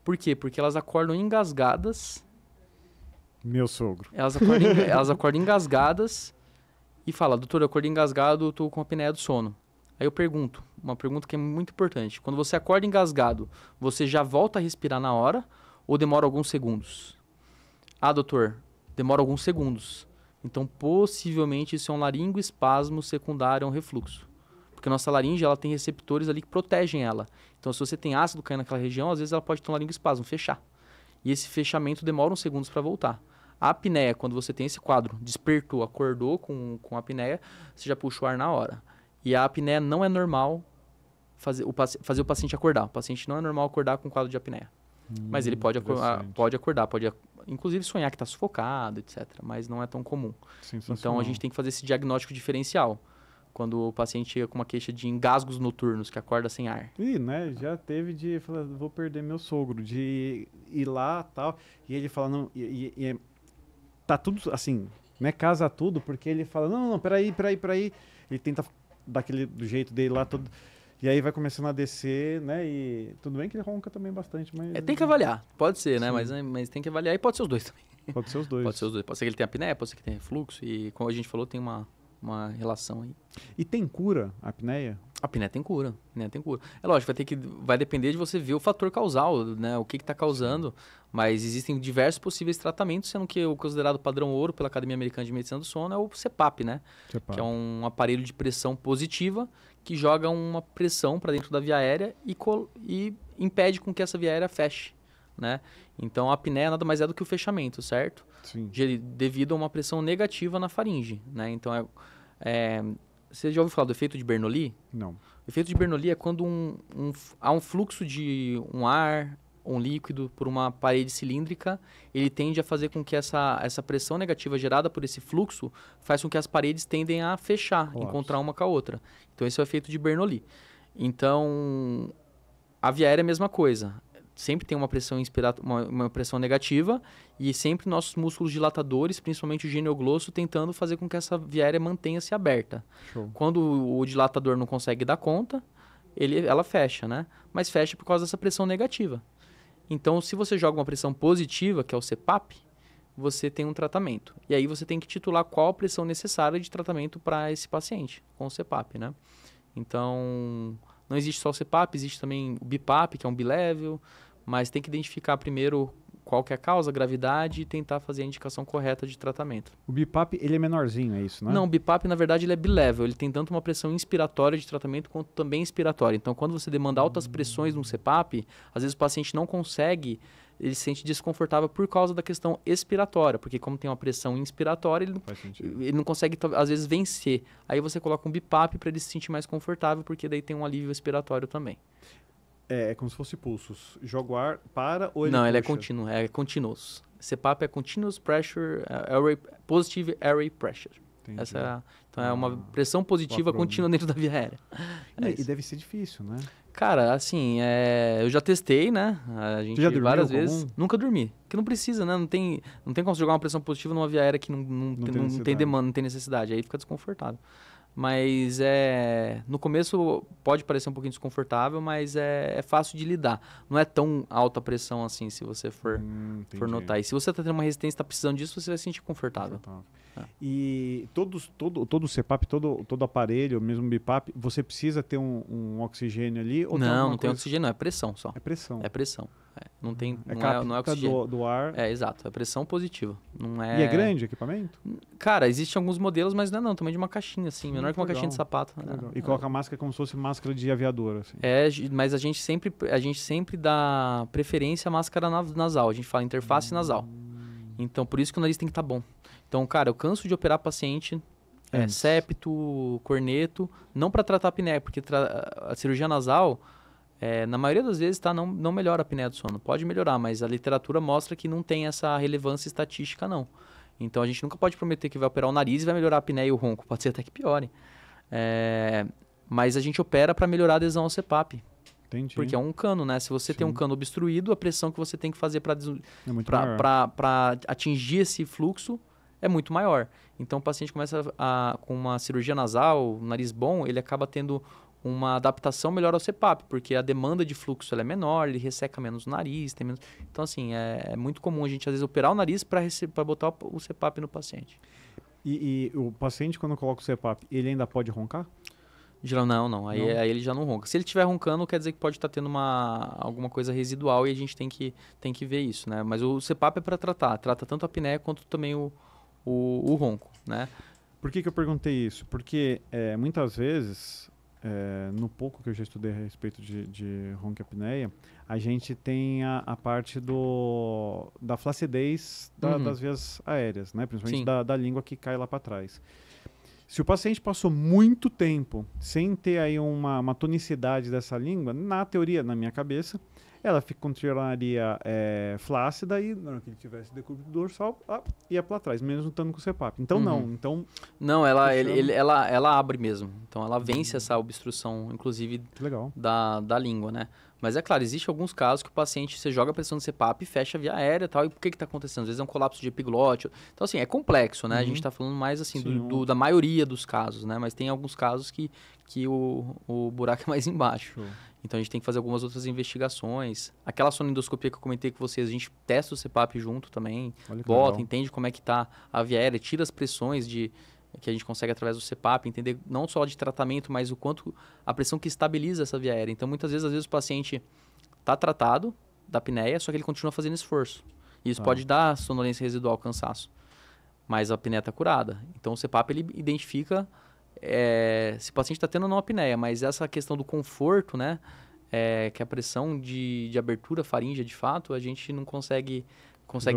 Por quê? Porque elas acordam engasgadas. Meu sogro. Elas acordam engasgadas e falam, doutor, eu acordei engasgado, eu tô com apneia do sono. Aí eu pergunto, uma pergunta que é muito importante. Quando você acorda engasgado, você já volta a respirar na hora ou demora alguns segundos? Ah, doutor, demora alguns segundos. Então, possivelmente, isso é um laringoespasmo secundário a um refluxo. Porque a nossa laringe ela tem receptores ali que protegem ela. Então, se você tem ácido caindo naquela região, às vezes ela pode ter um laringoespasmo, fechar. E esse fechamento demora uns segundos para voltar. A apneia, quando você tem esse quadro, despertou, acordou com a apneia, você já puxa o ar na hora. E a apneia não é normal fazer o paciente acordar. O paciente não é normal acordar com quadro de apneia. Mas ele pode acordar, pode inclusive sonhar que está sufocado, etc. Mas não é tão comum. Então, a gente tem que fazer esse diagnóstico diferencial. Quando o paciente chega com uma queixa de engasgos noturnos, que acorda sem ar. Né? Já teve de falar, vou perder meu sogro, de ir lá e tal. E ele fala, não, tá tudo assim, né? Casa tudo, porque ele fala, não, peraí. Ele tenta do jeito dele lá, todo. E aí vai começando a descer, né? E tudo bem que ele ronca também bastante, mas... tem que avaliar, pode ser, né? Mas tem que avaliar e pode ser os dois também. Pode ser os dois. Pode ser que ele tenha apneia, pode ser que tenha refluxo. E como a gente falou, tem uma relação aí. E tem cura a apneia? A apneia tem cura. É lógico, vai depender de você ver o fator causal, né? O que está causando. Mas existem diversos possíveis tratamentos, sendo que o considerado padrão ouro pela Academia Americana de Medicina do Sono é o CPAP, né? Que é um aparelho de pressão positiva que joga uma pressão para dentro da via aérea e impede com que essa via aérea feche, né? Então, a apneia nada mais é do que o fechamento, certo? Sim. Devido a uma pressão negativa na faringe, né? Então, você já ouviu falar do efeito de Bernoulli? Não. O efeito de Bernoulli é quando há um fluxo de um ar, um líquido, por uma parede cilíndrica, ele tende a fazer com que essa pressão negativa gerada por esse fluxo faz com que as paredes tendem a fechar, encontrar uma com a outra. Então, esse é o efeito de Bernoulli. Então, a via aérea é a mesma coisa. Sempre tem uma pressão uma pressão negativa e sempre nossos músculos dilatadores, principalmente o genioglosso, tentando fazer com que essa via aérea mantenha-se aberta. Show. Quando o dilatador não consegue dar conta, ela fecha, né? Mas fecha por causa dessa pressão negativa. Então, se você joga uma pressão positiva, que é o CPAP, você tem um tratamento. E aí você tem que titular qual a pressão necessária de tratamento para esse paciente com o CPAP, né? Então, não existe só o CPAP, existe também o BiPAP, que é um bilevel, mas tem que identificar primeiro qual que é a causa, a gravidade e tentar fazer a indicação correta de tratamento. O BiPAP, ele é menorzinho, é isso, né? Não, o BiPAP, na verdade, ele é bilevel. Ele tem tanto uma pressão inspiratória de tratamento quanto também expiratória. Então, quando você demanda altas pressões no CPAP, às vezes o paciente não consegue, ele se sente desconfortável por causa da questão expiratória, porque como tem uma pressão inspiratória, ele não consegue, às vezes, vencer. Aí você coloca um BiPAP para ele se sentir mais confortável, porque daí tem um alívio expiratório também. É como se fosse pulsos. Joga o ar para ou ele Não, ele é puxa? contínuo, é continuous. CPAP é Continuous Pressure, Positive Airway Pressure. Entendi. Então é uma pressão positiva contínua dentro da via aérea. E deve ser difícil, né? Cara, assim, eu já testei, né? A gente já dormiu várias vezes. Nunca dormi. Porque não precisa, né? Não tem como jogar uma pressão positiva numa via aérea que não tem demanda, não tem necessidade. Aí fica desconfortável. Mas no começo pode parecer um pouquinho desconfortável, mas é fácil de lidar. Não é tão alta pressão assim, se você for notar. E se você está tendo uma resistência e está precisando disso, você vai se sentir confortável. E todo CPAP, todo aparelho, mesmo BiPAP, você precisa ter um oxigênio ali? Ou não tem oxigênio, não. É pressão só. É pressão. É pressão. Não é capta oxigênio. do ar. Exato. É pressão positiva. Não E é grande o equipamento? Cara, existem alguns modelos, mas não é não. Tamanho de uma caixinha, assim, menor que uma caixinha de sapato. E coloca a máscara como se fosse máscara de aviador, assim. Mas a gente sempre dá preferência à máscara nasal. A gente fala interface nasal. Então, por isso que o nariz tem que estar bom. Então, cara, eu canso de operar paciente septo, corneto, não para tratar a apneia, porque a cirurgia nasal, na maioria das vezes, não melhora a apneia do sono. Pode melhorar, mas a literatura mostra que não tem essa relevância estatística, não. Então, a gente nunca pode prometer que vai operar o nariz e vai melhorar a apneia e o ronco. Pode ser até que piore. Mas a gente opera para melhorar a adesão ao CPAP. Entendi. Porque é um cano, né? Se você tem um cano obstruído, a pressão que você tem que fazer para atingir esse fluxo é muito maior. Então, o paciente começa com uma cirurgia nasal, nariz bom, ele acaba tendo uma adaptação melhor ao CPAP, porque a demanda de fluxo ela é menor, ele resseca menos o nariz, tem menos... Então, assim, é muito comum a gente, às vezes, operar o nariz para botar o CPAP no paciente. E o paciente, quando coloca o CPAP, ele ainda pode roncar? Não. Aí ele já não ronca. Se ele estiver roncando, quer dizer que pode estar tendo alguma coisa residual e a gente tem que ver isso, né? Mas o CPAP é para tratar. Trata tanto a apneia quanto também o ronco, né? Por que eu perguntei isso? Porque muitas vezes, no pouco que eu já estudei a respeito de ronquiapneia, a gente tem a parte da flacidez das vias aéreas, né? Principalmente da língua que cai lá para trás. Se o paciente passou muito tempo sem ter aí uma tonicidade dessa língua, na teoria, na minha cabeça, ela continuaria flácida e, na hora que ele tivesse decúbito dorsal, ia para trás, mesmo estando com o CPAP. Então, Não, ela abre mesmo. Então, ela vence essa obstrução, inclusive, da língua, né? Mas é claro, existe alguns casos que o paciente, você joga a pressão no CPAP e fecha a via aérea e tal. E por que está acontecendo? Às vezes é um colapso de epiglóteo. Então, assim, é complexo, né? A gente está falando mais, assim, da maioria dos casos, né? Mas tem alguns casos que o buraco é mais embaixo. Show. Então, a gente tem que fazer algumas outras investigações. Aquela sonendoscopia que eu comentei com vocês, a gente testa o CPAP junto também. Bota, entende como é que está a via aérea, tira as pressões que a gente consegue através do CPAP, entender não só de tratamento, mas o quanto a pressão que estabiliza essa via aérea. Então, muitas vezes o paciente está tratado da apneia, só que ele continua fazendo esforço. E isso pode dar sonolência residual, cansaço. Mas a apneia está curada. Então, o CPAP, ele identifica se o paciente está tendo ou não apneia, mas essa questão do conforto, né, que a pressão de abertura faríngea, de fato, a gente não consegue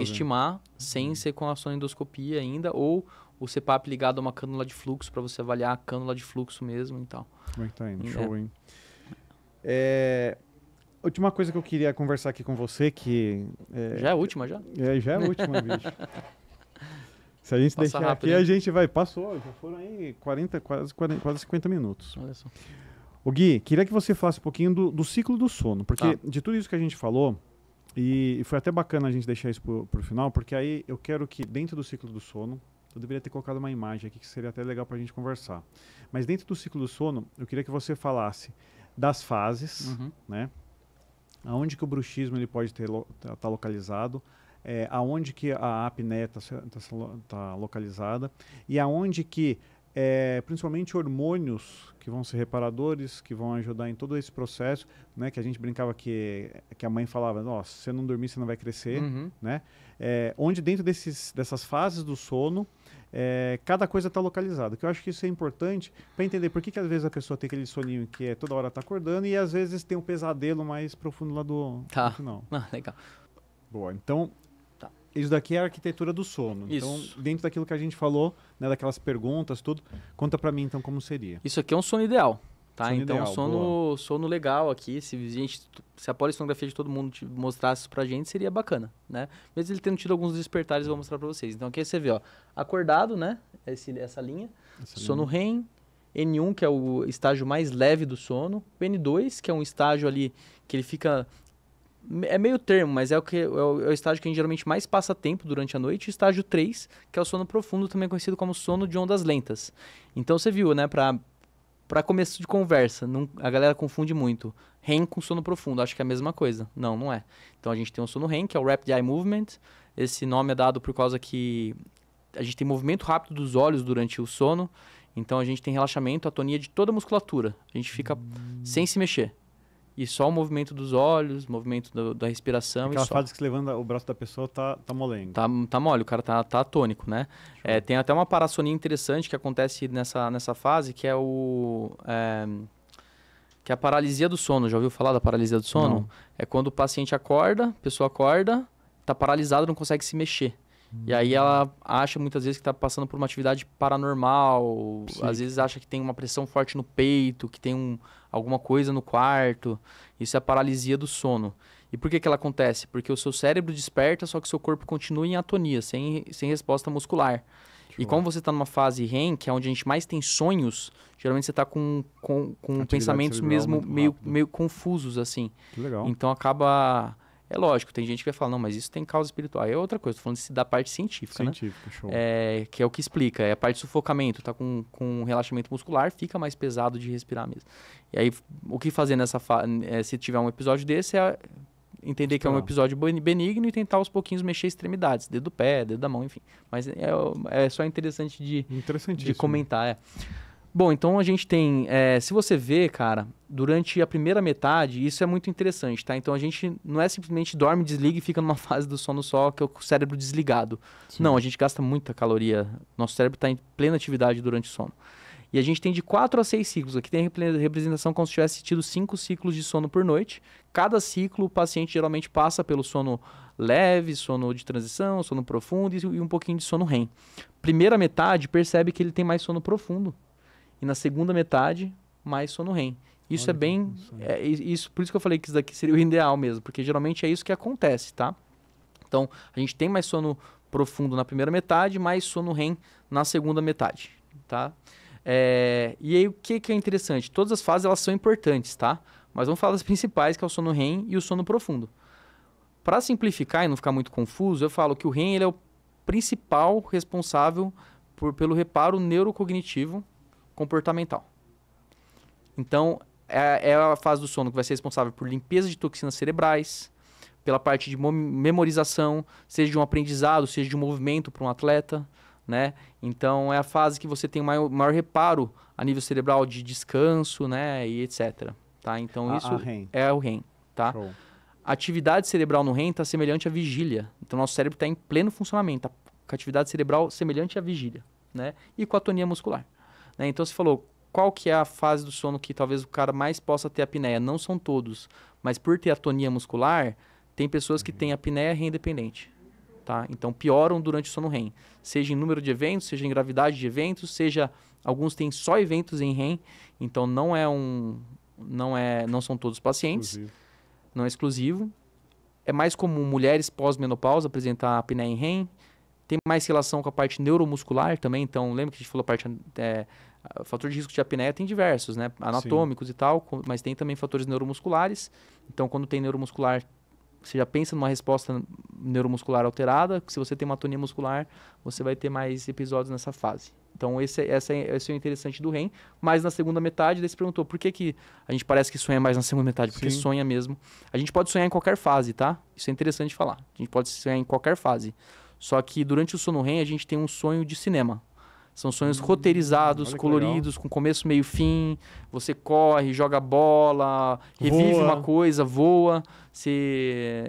estimar sem ser com a sonendoscopia ainda, ou o CPAP ligado a uma cânula de fluxo para você avaliar a cânula de fluxo mesmo e tal. Como é que tá indo? Show, hein? Última coisa que eu queria conversar aqui com você, que... Já é a última, já? Já é a última, bicho. Se a gente deixar rápido, aqui, a gente vai... Passou, já foram aí quase 50 minutos. Olha só. O Gui, queria que você falasse um pouquinho do ciclo do sono, porque de tudo isso que a gente falou, e foi até bacana a gente deixar isso pro final, porque aí eu quero que dentro do ciclo do sono, eu deveria ter colocado uma imagem aqui que seria até legal para a gente conversar. Mas dentro do ciclo do sono, eu queria que você falasse das fases, né? Aonde que o bruxismo ele pode estar localizado, aonde que a apneia está localizada e aonde que, principalmente hormônios que vão ser reparadores, que vão ajudar em todo esse processo, né? Que a gente brincava que a mãe falava, nossa, se você não dormir, você não vai crescer, né? Onde dentro dessas fases do sono, cada coisa está localizada. Que eu acho que isso é importante para entender por que às vezes a pessoa tem aquele soninho que toda hora está acordando e às vezes tem um pesadelo mais profundo lá do final. Legal. Boa, então isso daqui é a arquitetura do sono. Isso. Então, dentro daquilo que a gente falou, né, daquelas perguntas, tudo, conta para mim então como seria. Isso aqui é um sono ideal. Tá? Sono então, ideal, sono legal aqui. Se a polissonografia de todo mundo mostrasse isso pra gente, seria bacana, né? Mesmo ele tendo tido alguns despertares, eu vou mostrar pra vocês. Então, aqui você vê, ó, acordado, né? Essa linha. Sono REM. N1, que é o estágio mais leve do sono. O N2, que é um estágio ali que ele fica... É meio termo, mas é o estágio que a gente geralmente mais passa tempo durante a noite. E o estágio 3, que é o sono profundo, também conhecido como sono de ondas lentas. Então, você viu, né? Para começo de conversa, a galera confunde muito REM com sono profundo, acho que é a mesma coisa. Não é. Então a gente tem o sono REM, que é o Rapid Eye Movement. Esse nome é dado por causa que a gente tem movimento rápido dos olhos durante o sono. Então a gente tem relaxamento, atonia de toda a musculatura. A gente fica sem se mexer. e só o movimento dos olhos, movimento da respiração Aquela e só. fase que você levanta o braço da pessoa tá molengo. Tá mole, o cara tá atônico, né? Tem até uma parassonia interessante que acontece nessa fase, que é que é a paralisia do sono. Já ouviu falar da paralisia do sono? Não. É quando o paciente acorda, a pessoa acorda, tá paralisado, não consegue se mexer. E aí ela acha muitas vezes que está passando por uma atividade paranormal, às vezes acha que tem uma pressão forte no peito, que tem alguma coisa no quarto. Isso é a paralisia do sono. E por que ela acontece? Porque o seu cérebro desperta, só que o seu corpo continua em atonia, sem resposta muscular. E como você está numa fase REM, que é onde a gente mais tem sonhos, geralmente você está com pensamentos mesmo meio confusos, assim. Que legal. Então acaba... É lógico, tem gente que vai falar, não, mas isso tem causa espiritual. É outra coisa, tô falando da parte científica, né? Show. Que é o que explica, é a parte de sufocamento, tá com relaxamento muscular, fica mais pesado de respirar mesmo. E aí, o que fazer nessa fase, se tiver um episódio desse, é entender que é um episódio benigno e tentar aos pouquinhos mexer extremidades, dedo do pé, dedo da mão, enfim. Mas é só interessante de comentar, Bom, então a gente tem, se você vê, cara, durante a primeira metade, isso é muito interessante, tá? Então a gente não é simplesmente dorme, desliga e fica numa fase do sono só, que é o cérebro desligado. Sim. Não, a gente gasta muita caloria, nosso cérebro está em plena atividade durante o sono. E a gente tem de 4 a 6 ciclos, aqui tem a representação como se tivesse tido 5 ciclos de sono por noite. Cada ciclo o paciente geralmente passa pelo sono leve, sono de transição, sono profundo e um pouquinho de sono REM. Primeira metade percebe que ele tem mais sono profundo. E na segunda metade, mais sono REM. Isso por isso que eu falei que isso daqui seria o ideal mesmo, porque geralmente é isso que acontece, tá? Então, a gente tem mais sono profundo na primeira metade, mais sono REM na segunda metade, tá? E aí, o que é interessante? Todas as fases, elas são importantes, tá? Mas vamos falar das principais, que é o sono REM e o sono profundo. Para simplificar e não ficar muito confuso, eu falo que o REM ele é o principal responsável pelo reparo neurocognitivo comportamental. Então, é a fase do sono que vai ser responsável por limpeza de toxinas cerebrais, pela parte de memorização, seja de um aprendizado, seja de um movimento para um atleta, né? Então, é a fase que você tem maior reparo a nível cerebral de descanso, né? E etc. Tá? Então, isso é o REM, tá? Show. A atividade cerebral no REM está semelhante à vigília. Então, nosso cérebro está em pleno funcionamento, tá? Com a atividade cerebral semelhante à vigília, né? E com a atonia muscular. Então, você falou, qual que é a fase do sono que talvez o cara mais possa ter apneia? Não são todos, mas por ter atonia muscular, tem pessoas que têm apneia REM dependente, tá? Então, pioram durante o sono REM, seja em número de eventos, seja em gravidade de eventos, seja... Alguns têm só eventos em REM, então não são todos pacientes, não é exclusivo. É mais comum mulheres pós-menopausa apresentar apneia em REM, tem mais relação com a parte neuromuscular também, então lembra que a gente falou a parte... O fator de risco de apneia tem diversos, né? Anatômicos. Sim. E tal, mas tem também fatores neuromusculares. Então, quando tem neuromuscular, você já pensa numa resposta neuromuscular alterada. Se você tem uma atonia muscular, você vai ter mais episódios nessa fase. Então, esse é o interessante do REM. Mas na segunda metade, daí você perguntou por que a gente parece que sonha mais na segunda metade? Porque Sim. sonha mesmo. A gente pode sonhar em qualquer fase, tá? Isso é interessante de falar. A gente pode sonhar em qualquer fase. Só que durante o sono REM, a gente tem um sonho de cinema. São sonhos roteirizados, coloridos, legal. Com começo, meio, fim. Você corre, joga bola, revive uma coisa, voa.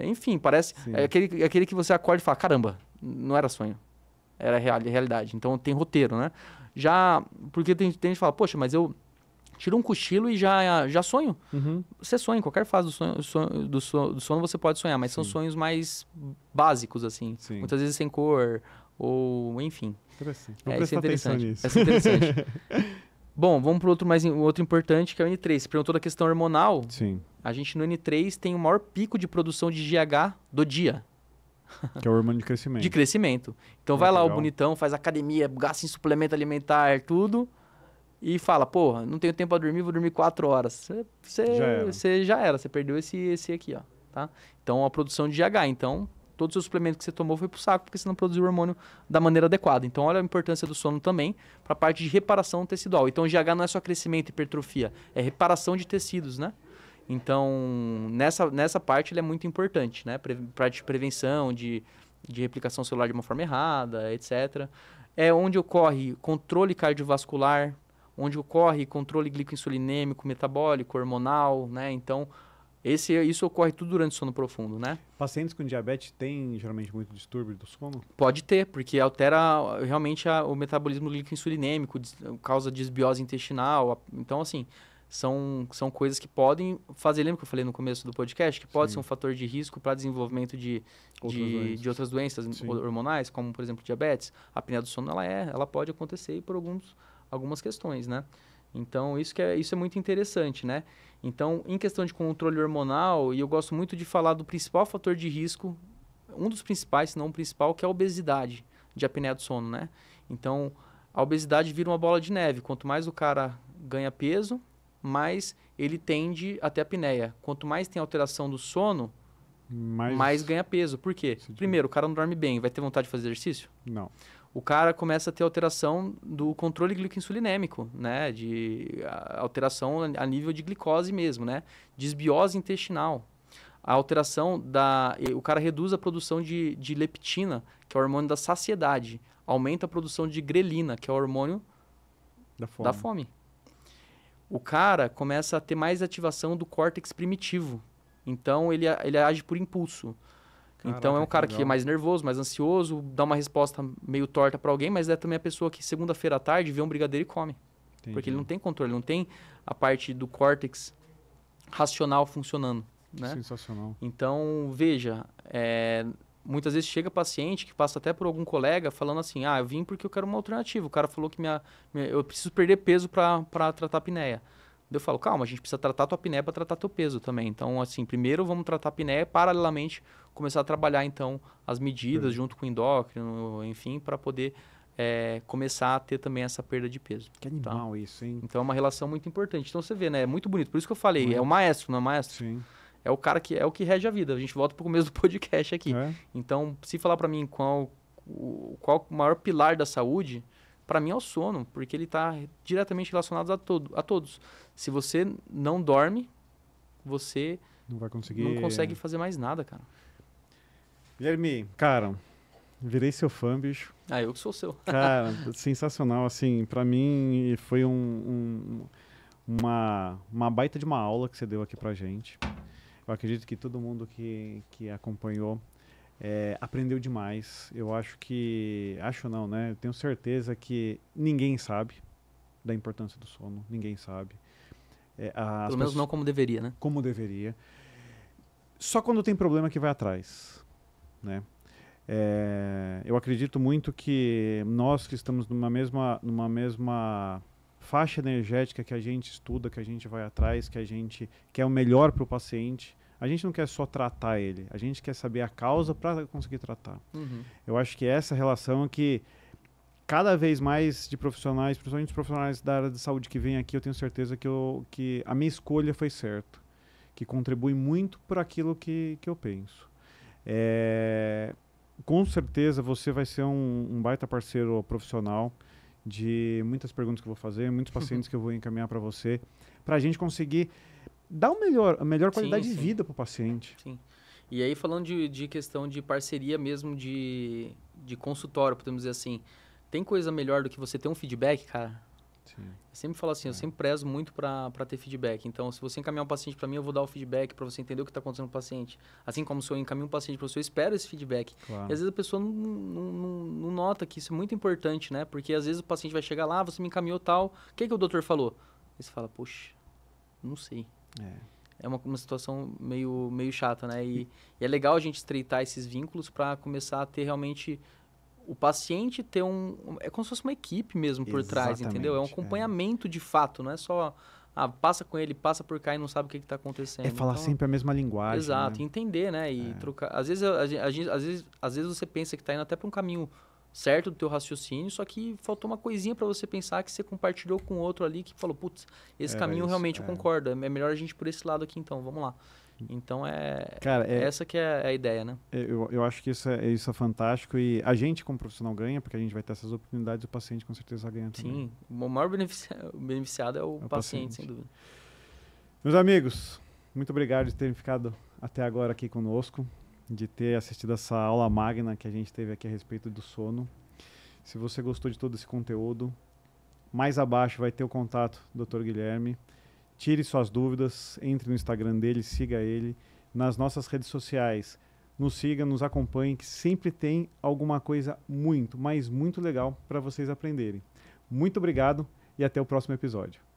Enfim, parece... É aquele que você acorda e fala, caramba, não era sonho. Era realidade. Então, tem roteiro, né? Porque tem gente que fala, poxa, mas eu tiro um cochilo e já sonho. Uhum. Você sonha, em qualquer fase do sono você pode sonhar, mas Sim. são sonhos mais básicos, assim. Sim. Muitas vezes sem cor, ou enfim. Interessante. Isso é interessante. Isso é interessante. Bom, vamos para outro importante, que é o N3. Você perguntou da questão hormonal. Sim. A gente no N3 tem o maior pico de produção de GH do dia. Que é o hormônio de crescimento. De crescimento. Então vai lá o bonitão, faz academia, gasta em suplemento alimentar, tudo, e fala, porra, não tenho tempo para dormir, vou dormir 4 horas. Você já era, você perdeu esse aqui, ó. Tá? Então a produção de GH, então... Todos os suplementos que você tomou foi pro saco porque você não produziu o hormônio da maneira adequada. Então, olha a importância do sono também para a parte de reparação tecidual. Então, o GH não é só crescimento e hipertrofia, é reparação de tecidos, né? Então, nessa parte ele é muito importante, né? Parte de prevenção, de replicação celular de uma forma errada, etc. É onde ocorre controle cardiovascular, onde ocorre controle glicoinsulinêmico, metabólico, hormonal, né? Então, Isso ocorre tudo durante o sono profundo, né? Pacientes com diabetes têm geralmente muito distúrbio do sono? Pode ter, porque altera realmente o metabolismo líquido insulinêmico, causa desbiose intestinal. Então, assim, são coisas que podem fazer. Lembra que eu falei no começo do podcast? Que pode ser um fator de risco para desenvolvimento de outras doenças hormonais, como, por exemplo, diabetes. A apneia do sono, ela pode acontecer por algumas questões, né? Então, isso é muito interessante, né? Então, em questão de controle hormonal, e eu gosto muito de falar do principal fator de risco, um dos principais, se não o principal, que é a obesidade de apneia do sono, né? Então, a obesidade vira uma bola de neve. Quanto mais o cara ganha peso, mais ele tende a ter apneia. Quanto mais tem alteração do sono, mais ganha peso. Por quê? Primeiro, o cara não dorme bem, vai ter vontade de fazer exercício? Não. O cara começa a ter alteração do controle glicoinsulinêmico, né? De alteração a nível de glicose mesmo, né? Desbiose intestinal. A alteração o cara reduz a produção de leptina, que é o hormônio da saciedade. Aumenta a produção de grelina, que é o hormônio da fome. O cara começa a ter mais ativação do córtex primitivo. Então, ele age por impulso. Caraca, então, é um cara que é mais nervoso, mais ansioso, dá uma resposta meio torta para alguém, mas é também a pessoa que segunda-feira à tarde vê um brigadeiro e come. Entendi. Porque ele não tem controle, não tem a parte do córtex racional funcionando. Né? Sensacional. Então, veja, muitas vezes chega paciente que passa até por algum colega falando assim, eu vim porque eu quero uma alternativa. O cara falou que eu preciso perder peso para tratar a apneia. Eu falo, calma, a gente precisa tratar a tua apneia para tratar teu peso também. Então, assim, primeiro vamos tratar a apneia, paralelamente começar a trabalhar, então, as medidas junto com o endócrino, enfim, para poder começar a ter também essa perda de peso. Que animal isso, hein? Então, é uma relação muito importante. Então, você vê, né? É muito bonito. Por isso que eu falei, é o maestro, não é o maestro? Sim. É o cara que é o que rege a vida. A gente volta para o começo do podcast aqui. Então, se falar para mim qual o maior pilar da saúde, para mim é o sono, porque ele está diretamente relacionado a todos. Se você não dorme, você não consegue fazer mais nada, cara. Guilherme, cara, virei seu fã, bicho. Eu que sou seu. Cara, sensacional, assim, para mim foi uma baita de uma aula que você deu aqui pra gente. Eu acredito que todo mundo que acompanhou aprendeu demais. Eu acho não, né? Eu tenho certeza que ninguém sabe da importância do sono. Ninguém sabe. Pelo menos não como deveria, né? Como deveria. Só quando tem problema que vai atrás, né? Eu acredito muito que nós que estamos numa mesma faixa energética, que a gente estuda, que a gente vai atrás, que a gente quer o melhor para o paciente, a gente não quer só tratar ele, a gente quer saber a causa para conseguir tratar. Uhum. Eu acho que essa relação que cada vez mais de profissionais, principalmente os profissionais da área de saúde que vêm aqui, eu tenho certeza que a minha escolha foi certa, que contribui muito por aquilo que eu penso. Com certeza você vai ser um baita parceiro profissional de muitas perguntas que eu vou fazer, muitos pacientes que eu vou encaminhar para você, para a gente conseguir dar a melhor qualidade de vida para o paciente. Sim. E aí, falando de questão de parceria mesmo de consultório, podemos dizer assim, tem coisa melhor do que você ter um feedback, cara? Sim. Eu sempre falo assim, eu sempre prezo muito para ter feedback. Então, se você encaminhar um paciente para mim, eu vou dar o feedback para você entender o que está acontecendo com o paciente. Assim como se eu encaminho um paciente para você, eu espero esse feedback. Claro. E às vezes a pessoa não nota que isso é muito importante, né? Porque às vezes o paciente vai chegar lá, você me encaminhou tal, o que o doutor falou? Aí você fala, poxa, não sei. É uma situação meio chata, né? E é legal a gente estreitar esses vínculos para começar a ter realmente o paciente ter é como se fosse uma equipe mesmo por trás, entendeu? É um acompanhamento de fato, não é só passa com ele, passa por cá e não sabe o que está acontecendo. É falar sempre a mesma linguagem. Exato, né? Entender, né? E trocar. Às vezes você pensa que está indo até para um caminho certo do teu raciocínio, só que faltou uma coisinha para você pensar que você compartilhou com outro ali que falou, putz, esse caminho realmente eu concordo, é melhor a gente ir por esse lado aqui então, vamos lá. Então, essa que é a ideia, né? Eu acho que isso é fantástico e a gente como profissional ganha, porque a gente vai ter essas oportunidades e o paciente com certeza ganha também. Sim, o maior beneficiado é o paciente, sem dúvida. Meus amigos, muito obrigado de terem ficado até agora aqui conosco, de ter assistido essa aula magna que a gente teve aqui a respeito do sono. Se você gostou de todo esse conteúdo, mais abaixo vai ter o contato do Dr. Guilherme. tire suas dúvidas, entre no Instagram dele, siga ele. Nas nossas redes sociais, nos siga, nos acompanhe, que sempre tem alguma coisa muito, mas muito legal para vocês aprenderem. Muito obrigado e até o próximo episódio.